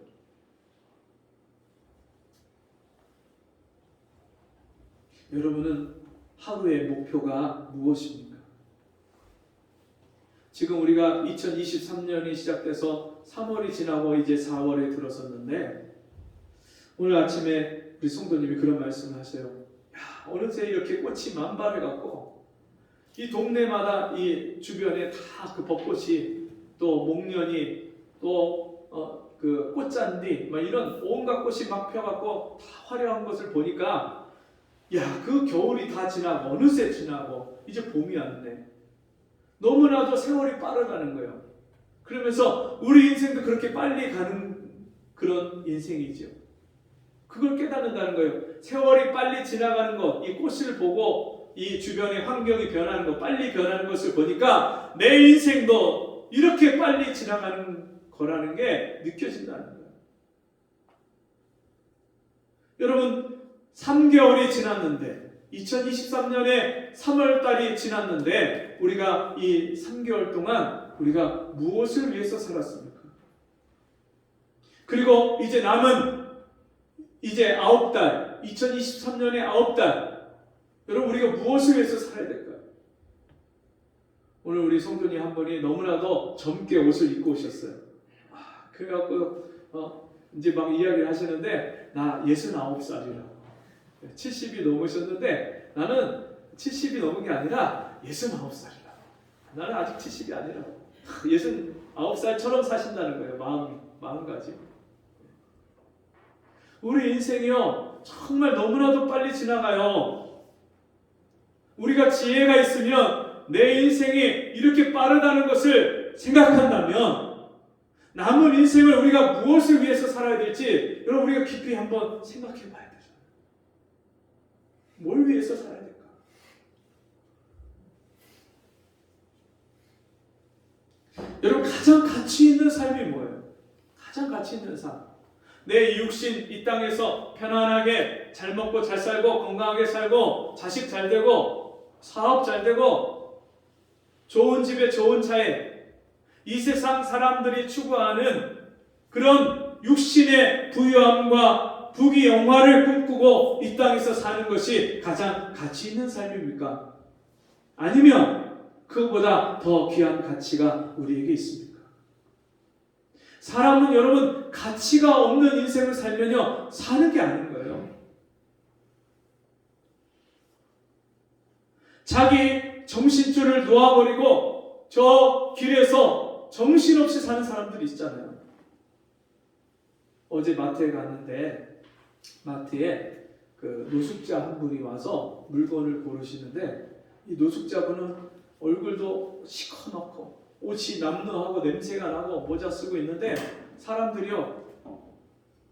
여러분은 하루의 목표가 무엇입니까? 지금 우리가 2023년이 시작돼서 3월이 지나고 이제 4월에 들어섰는데, 오늘 아침에 우리 성도님이 그런 말씀을 하세요. 야, 어느새 이렇게 꽃이 만발해갖고 이 동네마다 이 주변에 다 그 벚꽃이 또 목련이 또 그 꽃잔디 막 이런 온갖 꽃이 막 펴갖고 다 화려한 것을 보니까 야, 그 겨울이 다 지나고 어느새 지나고 이제 봄이 왔네. 너무나도 세월이 빠르다는 거예요. 그러면서 우리 인생도 그렇게 빨리 가는 그런 인생이죠. 그걸 깨닫는다는 거예요. 세월이 빨리 지나가는 것, 이 꽃을 보고 이 주변의 환경이 변하는 것, 빨리 변하는 것을 보니까 내 인생도 이렇게 빨리 지나가는 거라는 게 느껴진다는 거예요. 여러분, 3개월이 지났는데 2023년에 3월 달이 지났는데 우리가 이 3개월 동안 우리가 무엇을 위해서 살았습니까? 그리고 이제 남은 이제 9달, 2023년에 9달, 여러분 우리가 무엇을 위해서 살아야 될까요? 오늘 우리 성도님 한 분이 너무나도 젊게 옷을 입고 오셨어요. 그래갖고 이제 막 이야기를 하시는데 나 69살이라고. 70이 넘으셨는데 나는 70이 넘은 게 아니라 69살이라. 나는 아직 70이 아니라 69살처럼 사신다는 거예요. 마음가짐. 우리 인생이요 정말 너무나도 빨리 지나가요. 우리가 지혜가 있으면 내 인생이 이렇게 빠르다는 것을 생각한다면 남은 인생을 우리가 무엇을 위해서 살아야 될지 여러분 우리가 깊이 한번 생각해 봐야 되죠. 뭘 위해서 살아야 될까? 여러분 가장 가치 있는 삶이 뭐예요? 가장 가치 있는 삶. 내 육신 이 땅에서 편안하게 잘 먹고 잘 살고 건강하게 살고 자식 잘 되고 사업 잘 되고 좋은 집에 좋은 차에 이 세상 사람들이 추구하는 그런 육신의 부유함과 부귀영화를 꿈꾸고 이 땅에서 사는 것이 가장 가치 있는 삶입니까? 아니면 그보다 더 귀한 가치가 우리에게 있습니까? 사람은 여러분 가치가 없는 인생을 살면요 사는 게 아닌 거예요. 자기 정신줄을 놓아버리고 저 길에서 정신없이 사는 사람들이 있잖아요. 어제 마트에 갔는데 마트에 그 노숙자 한 분이 와서 물건을 고르시는데 이 노숙자분은 얼굴도 시커멓고 옷이 남루하고 냄새가 나고 모자 쓰고 있는데 사람들이요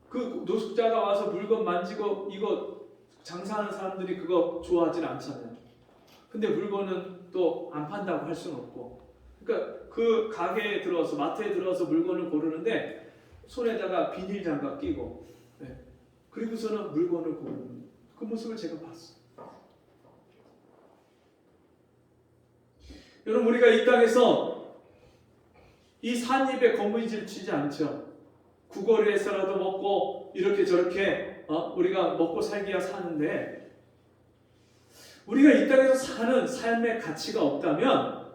그 노숙자가 와서 물건 만지고 이거 장사하는 사람들이 그거 좋아하진 않잖아요. 근데 물건은 또 안 판다고 할 수는 없고 그러니까 그 가게에 들어와서 마트에 들어와서 물건을 고르는데 손에다가 비닐 장갑 끼고 그리고서는 물건을 고르는 그 모습을 제가 봤어요. 여러분 우리가 이 땅에서 이 산입에 거무줄 치지 않죠. 구거리에서라도 먹고 이렇게 저렇게 우리가 먹고 살기야 사는데 우리가 이 땅에서 사는 삶의 가치가 없다면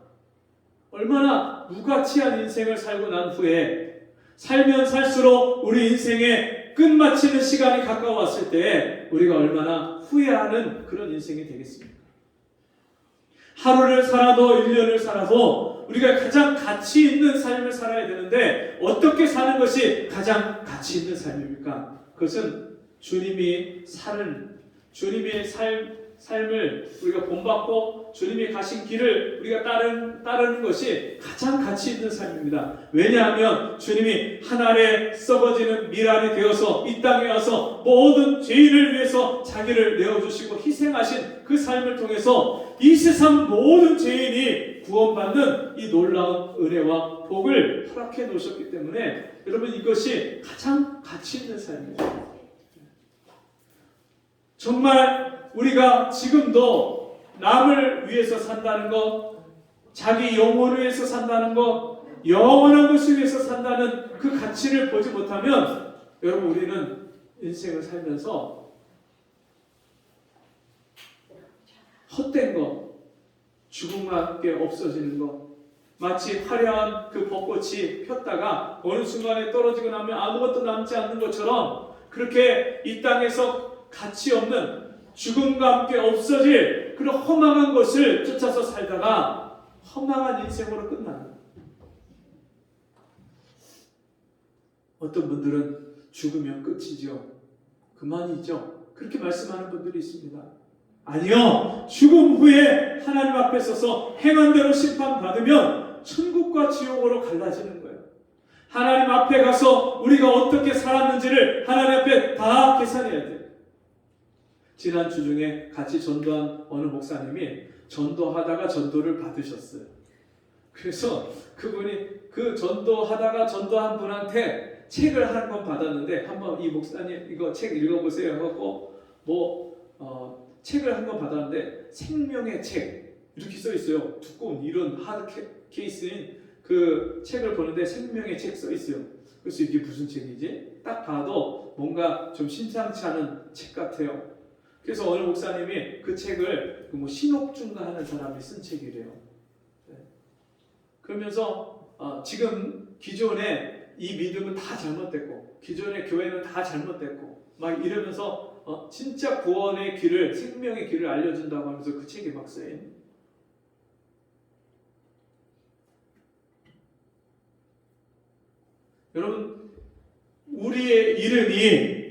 얼마나 무가치한 인생을 살고 난 후에 살면 살수록 우리 인생의 끝마치는 시간이 가까웠을 때 우리가 얼마나 후회하는 그런 인생이 되겠습니까? 하루를 살아도 1년을 살아도 우리가 가장 가치 있는 삶을 살아야 되는데 어떻게 사는 것이 가장 가치 있는 삶입니까? 그것은 주님이 삶을 우리가 본받고 주님이 가신 길을 우리가 따르는 것이 가장 가치 있는 삶입니다. 왜냐하면 주님이 한 알에 썩어지는 밀알이 되어서 이 땅에 와서 모든 죄인을 위해서 자기를 내어주시고 희생하신 그 삶을 통해서 이 세상 모든 죄인이 구원받는 이 놀라운 은혜와 복을 허락해 놓으셨기 때문에 여러분 이것이 가장 가치 있는 삶입니다. 정말 우리가 지금도 남을 위해서 산다는 것, 자기 영혼을 위해서 산다는 것, 영원한 것을 위해서 산다는 그 가치를 보지 못하면 여러분 우리는 인생을 살면서 헛된 것, 죽음과 함께 없어지는 것, 마치 화려한 그 벚꽃이 폈다가 어느 순간에 떨어지고 나면 아무것도 남지 않는 것처럼 그렇게 이 땅에서 가치 없는 죽음과 함께 없어질 그런 허망한 것을 쫓아서 살다가 허망한 인생으로 끝나는 어떤 분들은 죽으면 끝이죠. 그만이죠. 그렇게 말씀하는 분들이 있습니다. 아니요. 죽음 후에 하나님 앞에 서서 행한 대로 심판받으면 천국과 지옥으로 갈라지는 거예요. 하나님 앞에 가서 우리가 어떻게 살았는지를 하나님 앞에 다 계산해야 돼요. 지난주 중에 같이 전도한 어느 목사님이 전도하다가 전도를 받으셨어요. 그래서 그분이 그 전도하다가 전도한 분한테 책을 한 권 받았는데 한번 이 목사님 이거 책 읽어보세요 하고 책을 한 권 받았는데 생명의 책 이렇게 써 있어요. 두꺼운 이런 하드 케이스인 그 책을 보는데 생명의 책 써 있어요. 그래서 이게 무슨 책이지? 딱 봐도 뭔가 좀 심상치 않은 책 같아요. 그래서 어느 목사님이 그 책을 뭐 신옥준가 하는 사람이 쓴 책이래요. 네. 그러면서 지금 기존에 이 믿음은 다 잘못됐고 기존의 교회는 다 잘못됐고 막 이러면서 진짜 구원의 길을 생명의 길을 알려준다고 하면서 그 책이 막 쓰인. 여러분 우리의 이름이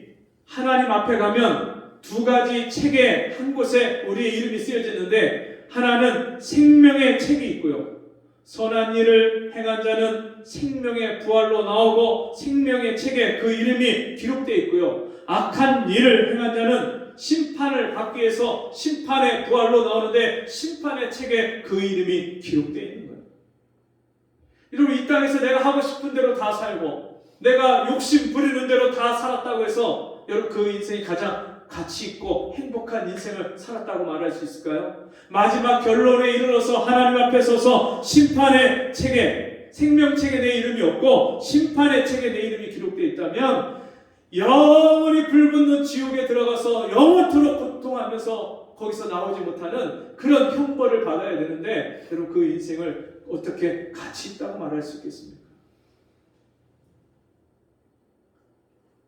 하나님 앞에 가면 두 가지 책에 한 곳에 우리의 이름이 쓰여지는데 하나는 생명의 책이 있고요. 선한 일을 행한 자는 생명의 부활로 나오고 생명의 책에 그 이름이 기록되어 있고요. 악한 일을 행한 자는 심판을 받기 위해서 심판의 부활로 나오는데 심판의 책에 그 이름이 기록되어 있는 거예요. 여러분 이 땅에서 내가 하고 싶은 대로 다 살고 내가 욕심 부리는 대로 다 살았다고 해서 여러분 그 인생이 가장 가치 있고 행복한 인생을 살았다고 말할 수 있을까요? 마지막 결론에 이르러서 하나님 앞에 서서 심판의 책에 생명책에 내 이름이 없고 심판의 책에 내 이름이 기록되어 있다면 영원히 불붙는 지옥에 들어가서 영원토록 고통하면서 거기서 나오지 못하는 그런 형벌을 받아야 되는데 여러분 그 인생을 어떻게 가치 있다고 말할 수 있겠습니까?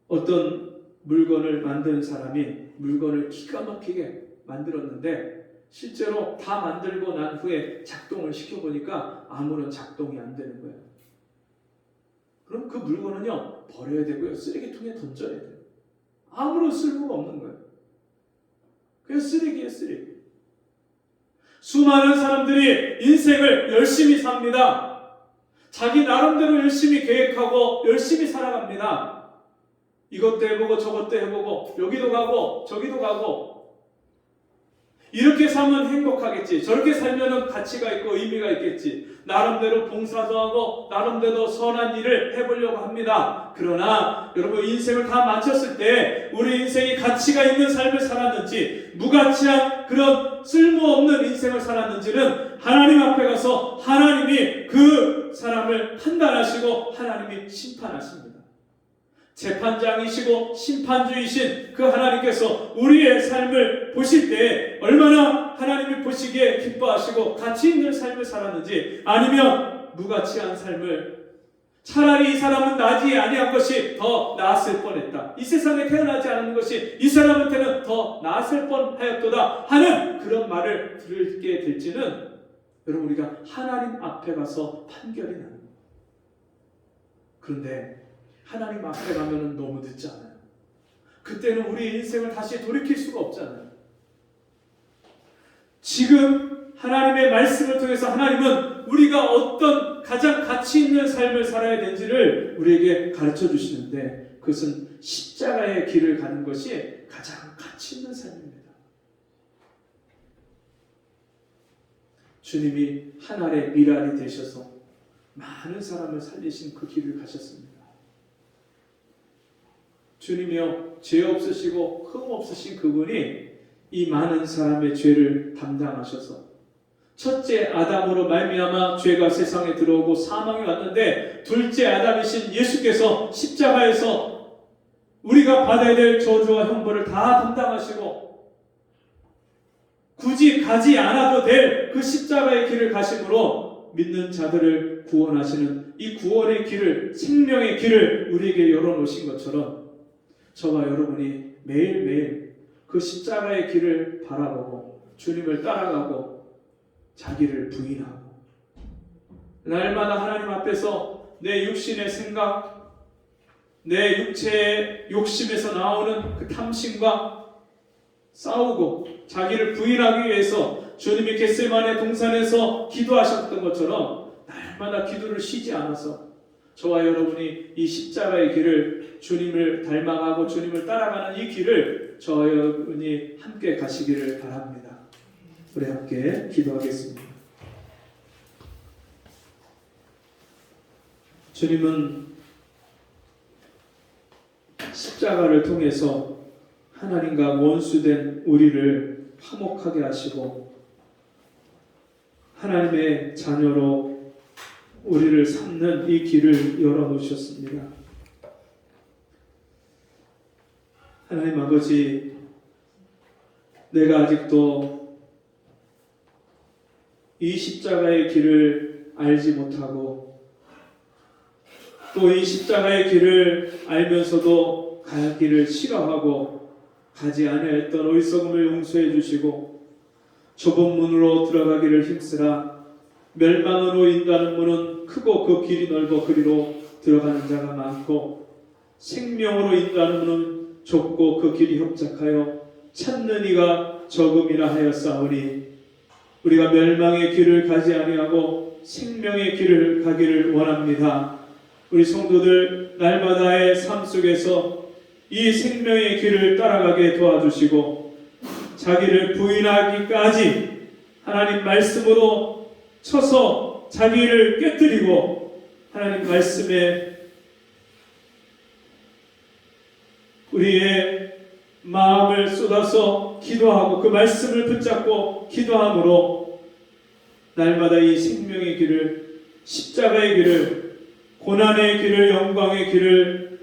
어떤 물건을 만드는 사람이 물건을 기가 막히게 만들었는데 실제로 다 만들고 난 후에 작동을 시켜보니까 아무런 작동이 안 되는 거예요. 그럼 그 물건은요 버려야 되고요 쓰레기통에 던져야 돼요. 아무런 쓸모가 없는 거예요. 그냥 쓰레기예요 쓰레기. 수많은 사람들이 인생을 열심히 삽니다. 자기 나름대로 열심히 계획하고 열심히 살아갑니다. 이것도 해보고 저것도 해보고 여기도 가고 저기도 가고 이렇게 살면 행복하겠지. 저렇게 살면 가치가 있고 의미가 있겠지. 나름대로 봉사도 하고 나름대로 선한 일을 해보려고 합니다. 그러나 여러분 인생을 다 마쳤을 때 우리 인생이 가치가 있는 삶을 살았는지 무가치한 그런 쓸모없는 인생을 살았는지는 하나님 앞에 가서 하나님이 그 사람을 판단하시고 하나님이 심판하십니다. 재판장이시고 심판주이신 그 하나님께서 우리의 삶을 보실 때 얼마나 하나님이 보시기에 기뻐하시고 가치 있는 삶을 살았는지 아니면 무가치한 삶을 차라리 이 사람은 나지 아니한 것이 더 나았을 뻔했다. 이 세상에 태어나지 않은 것이 이 사람한테는 더 나았을 뻔하였도다 하는 그런 말을 들게 될지는 여러분 우리가 하나님 앞에 가서 판결이 나는 거예요. 그런데 하나님 앞에 가면은 너무 늦잖아요. 그때는 우리 인생을 다시 돌이킬 수가 없잖아요. 지금 하나님의 말씀을 통해서 하나님은 우리가 어떤 가장 가치 있는 삶을 살아야 되는지를 우리에게 가르쳐 주시는데 그것은 십자가의 길을 가는 것이 가장 가치 있는 삶입니다. 주님이 하늘의 미랄이 되셔서 많은 사람을 살리신 그 길을 가셨습니다. 주님이여 죄 없으시고 흠 없으신 그분이 이 많은 사람의 죄를 담당하셔서 첫째 아담으로 말미암아 죄가 세상에 들어오고 사망이 왔는데 둘째 아담이신 예수께서 십자가에서 우리가 받아야 될 저주와 형벌을 다 담당하시고 굳이 가지 않아도 될 그 십자가의 길을 가심으로 믿는 자들을 구원하시는 이 구원의 길을 생명의 길을 우리에게 열어놓으신 것처럼 저와 여러분이 매일매일 그 십자가의 길을 바라보고 주님을 따라가고 자기를 부인하고 날마다 하나님 앞에서 내 육신의 생각, 내 육체의 욕심에서 나오는 그 탐심과 싸우고 자기를 부인하기 위해서 주님이 겟세마네 동산에서 기도하셨던 것처럼 날마다 기도를 쉬지 않아서 저와 여러분이 이 십자가의 길을, 주님을 닮아가고 주님을 따라가는 이 길을 저와 여러분이 함께 가시기를 바랍니다. 우리 함께 기도하겠습니다. 주님은 십자가를 통해서 하나님과 원수된 우리를 화목하게 하시고 하나님의 자녀로 우리를 삼는 이 길을 열어놓으셨습니다. 하나님 아버지, 내가 아직도 이 십자가의 길을 알지 못하고 또 이 십자가의 길을 알면서도 가기를 싫어하고 가지 아니했던 어리석음을 용서해 주시고 좁은 문으로 들어가기를 힘쓰라. 멸망으로 인도하는 문은 크고 그 길이 넓어 그리로 들어가는 자가 많고 생명으로 인도하는 문은 좁고 그 길이 협착하여 찾는 이가 적음이라 하였사오니 우리가 멸망의 길을 가지 아니하고 생명의 길을 가기를 원합니다. 우리 성도들 날마다의 삶 속에서 이 생명의 길을 따라가게 도와주시고 자기를 부인하기까지 하나님 말씀으로 쳐서 자기를 깨뜨리고 하나님 말씀에 우리의 마음을 쏟아서 기도하고 그 말씀을 붙잡고 기도함으로 날마다 이 생명의 길을, 십자가의 길을, 고난의 길을, 영광의 길을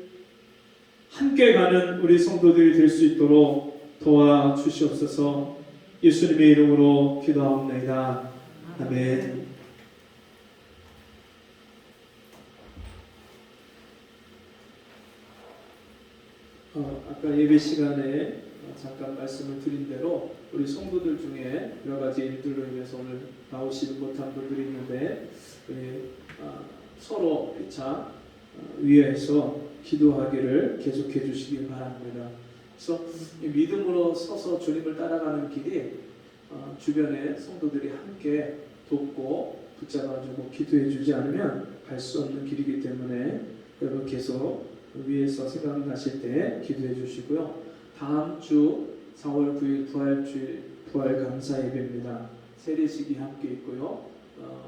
함께 가는 우리 성도들이 될 수 있도록 도와주시옵소서. 예수님의 이름으로 기도하옵나이다. 아멘. 아까 예배 시간에 잠깐 말씀을 드린 대로 우리 성도들 중에 여러 가지 일들로 인해서 오늘 나오시지 못한 분들이 있는데 서로 피차 위해서 기도하기를 계속해 주시기 바랍니다. 그래서 믿음으로 서서 주님을 따라가는 길이 주변의 성도들이 함께 돕고 붙잡아주고 기도해 주지 않으면 갈 수 없는 길이기 때문에 여러분 계속 위에서 생각나실 때 기도해 주시고요. 다음 주 4월 9일 부활 감사 예배입니다. 세례식이 함께 있고요.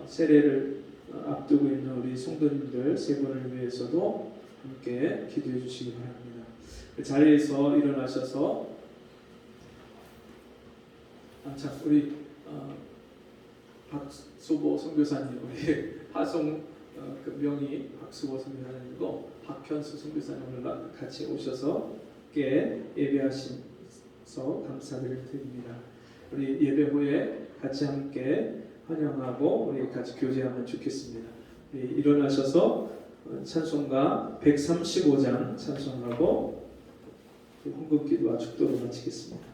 세례를 앞두고 있는 우리 성도님들 세 분을 위해서도 함께 기도해 주시기 바랍니다. 그 자리에서 일어나셔서 참 우리 박수보 선교사님, 우리 하송 그 명의 박수보 선교사님이고 박현수 선교사님을 같이 오셔서 함께 예배하셔서 감사드립니다. 우리 예배 후에 같이 함께 환영하고 우리 같이 교제하면 좋겠습니다. 일어나셔서 찬송가 135장 찬송하고 헌금기도와 축도로 마치겠습니다.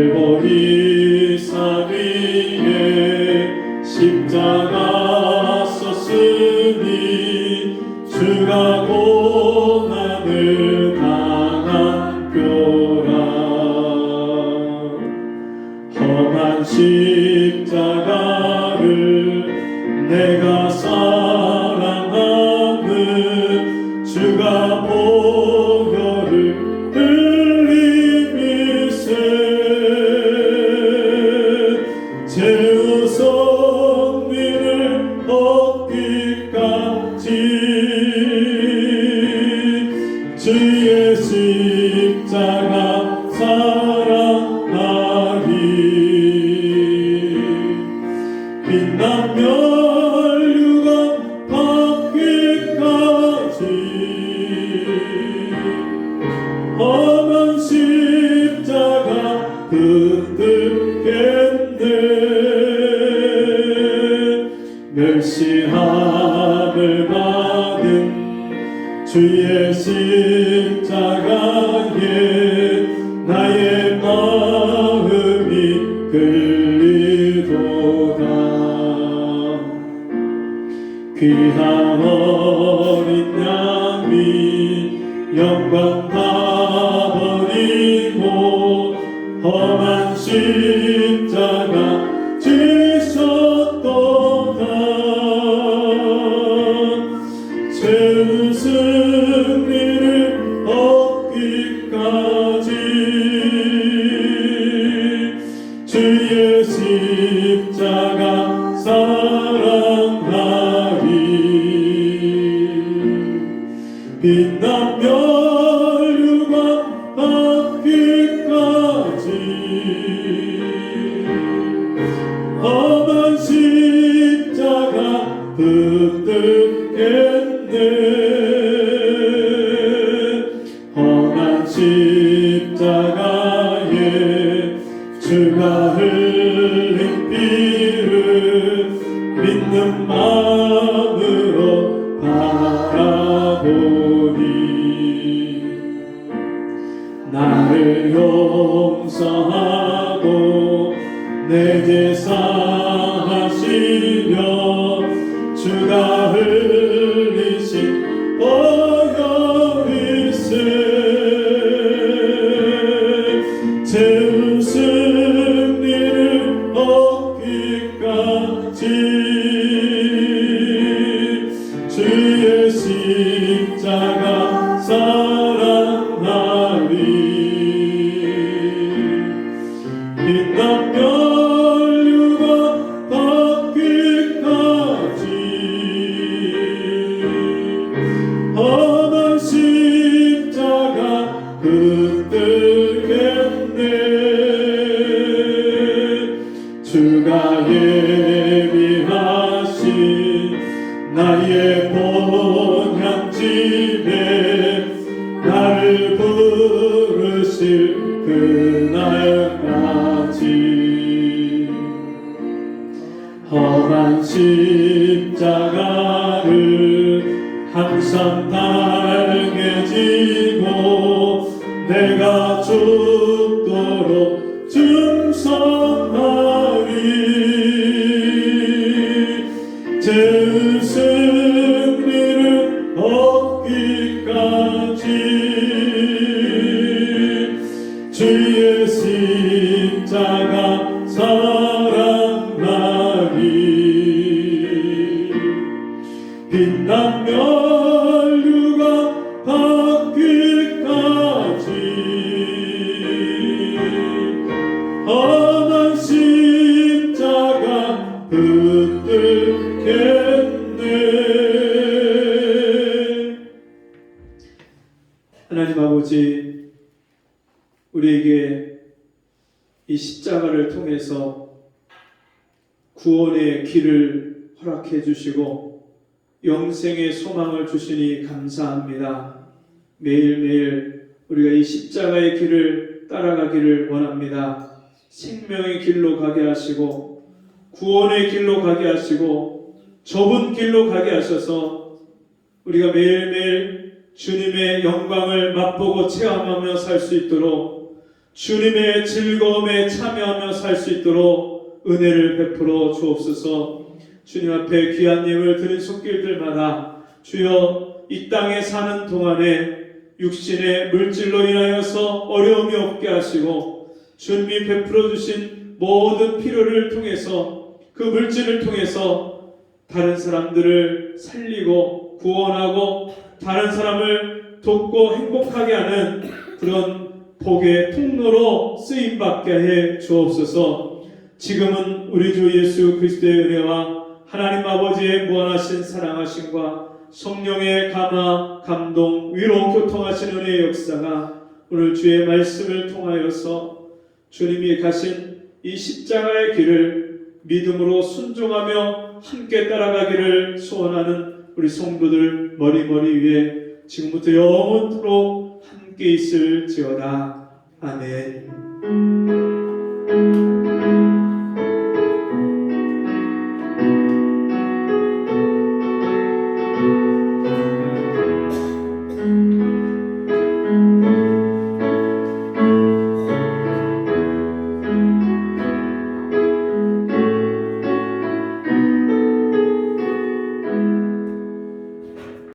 갈보리 산 위에 십자가 섰으니 주가 고난을 당한 뼈라. 험한 십자가를 내가 사랑하는 주가 보혈을 주의 십자가 사랑하리. 빛난 멸류관 받기까지 험한 십자가 붙들겠네. 멸시함을 받은 주의 십자가에 나의 마음이 끌리도다. 귀한 어린 양이 영광 다 버리고 험한 십자가 지셨도다. 죄의 승리를 얻기까지 주의 십자가 사랑하리. 빛난 멸류관 받기까지 험한 십자가 붙들겠네. 험한 십자가에 주가 흘린 피를 믿는 마음으로 바라보니 나를 용서하고 내 제사 하시며 주가 흘리신 보혈이세. 죄의 승리를 얻기까지 주의 십자가 사랑하리. 빛난 멸류관 받기까지 험한 십자가 붙들겠네. 주가 예비하신 나의 본향집에 나를 부르실 그날까지 험한 십자가를 항상 당해지고 내가 죽도록 충성하리. 죄의 승리를 얻기까지 주의 십자가 사랑하리. 빛난 멸류관 받기까지 험한 십자가 붙들겠네. 하나님 아버지, 우리에게 이 십자가를 통해서 구원의 길을 허락해 주시고 영생의 소망을 주시니 감사합니다. 매일매일 우리가 이 십자가의 길을 따라가기를 원합니다. 생명의 길로 가게 하시고 구원의 길로 가게 하시고 좁은 길로 가게 하셔서 우리가 매일매일 주님의 영광을 맛보고 체험하며 살 수 있도록, 주님의 즐거움에 참여하며 살 수 있도록 은혜를 베풀어 주옵소서. 주님 앞에 귀한 예물 드린 손길들마다 주여 이 땅에 사는 동안에 육신의 물질로 인하여서 어려움이 없게 하시고 주님이 베풀어 주신 모든 필요를 통해서, 그 물질을 통해서 다른 사람들을 살리고 구원하고 다른 사람을 돕고 행복하게 하는 그런 복의 통로로 쓰임받게 해 주옵소서. 지금은 우리 주 예수 그리스도의 은혜와 하나님 아버지의 무한하신 사랑하심과 성령의 감화, 감동, 위로 교통하신 은혜의 역사가 오늘 주의 말씀을 통하여서 주님이 가신 이 십자가의 길을 믿음으로 순종하며 함께 따라가기를 소원하는 우리 성도들 머리머리 위에 지금부터 영원토록 함께 있을지어다. 아멘.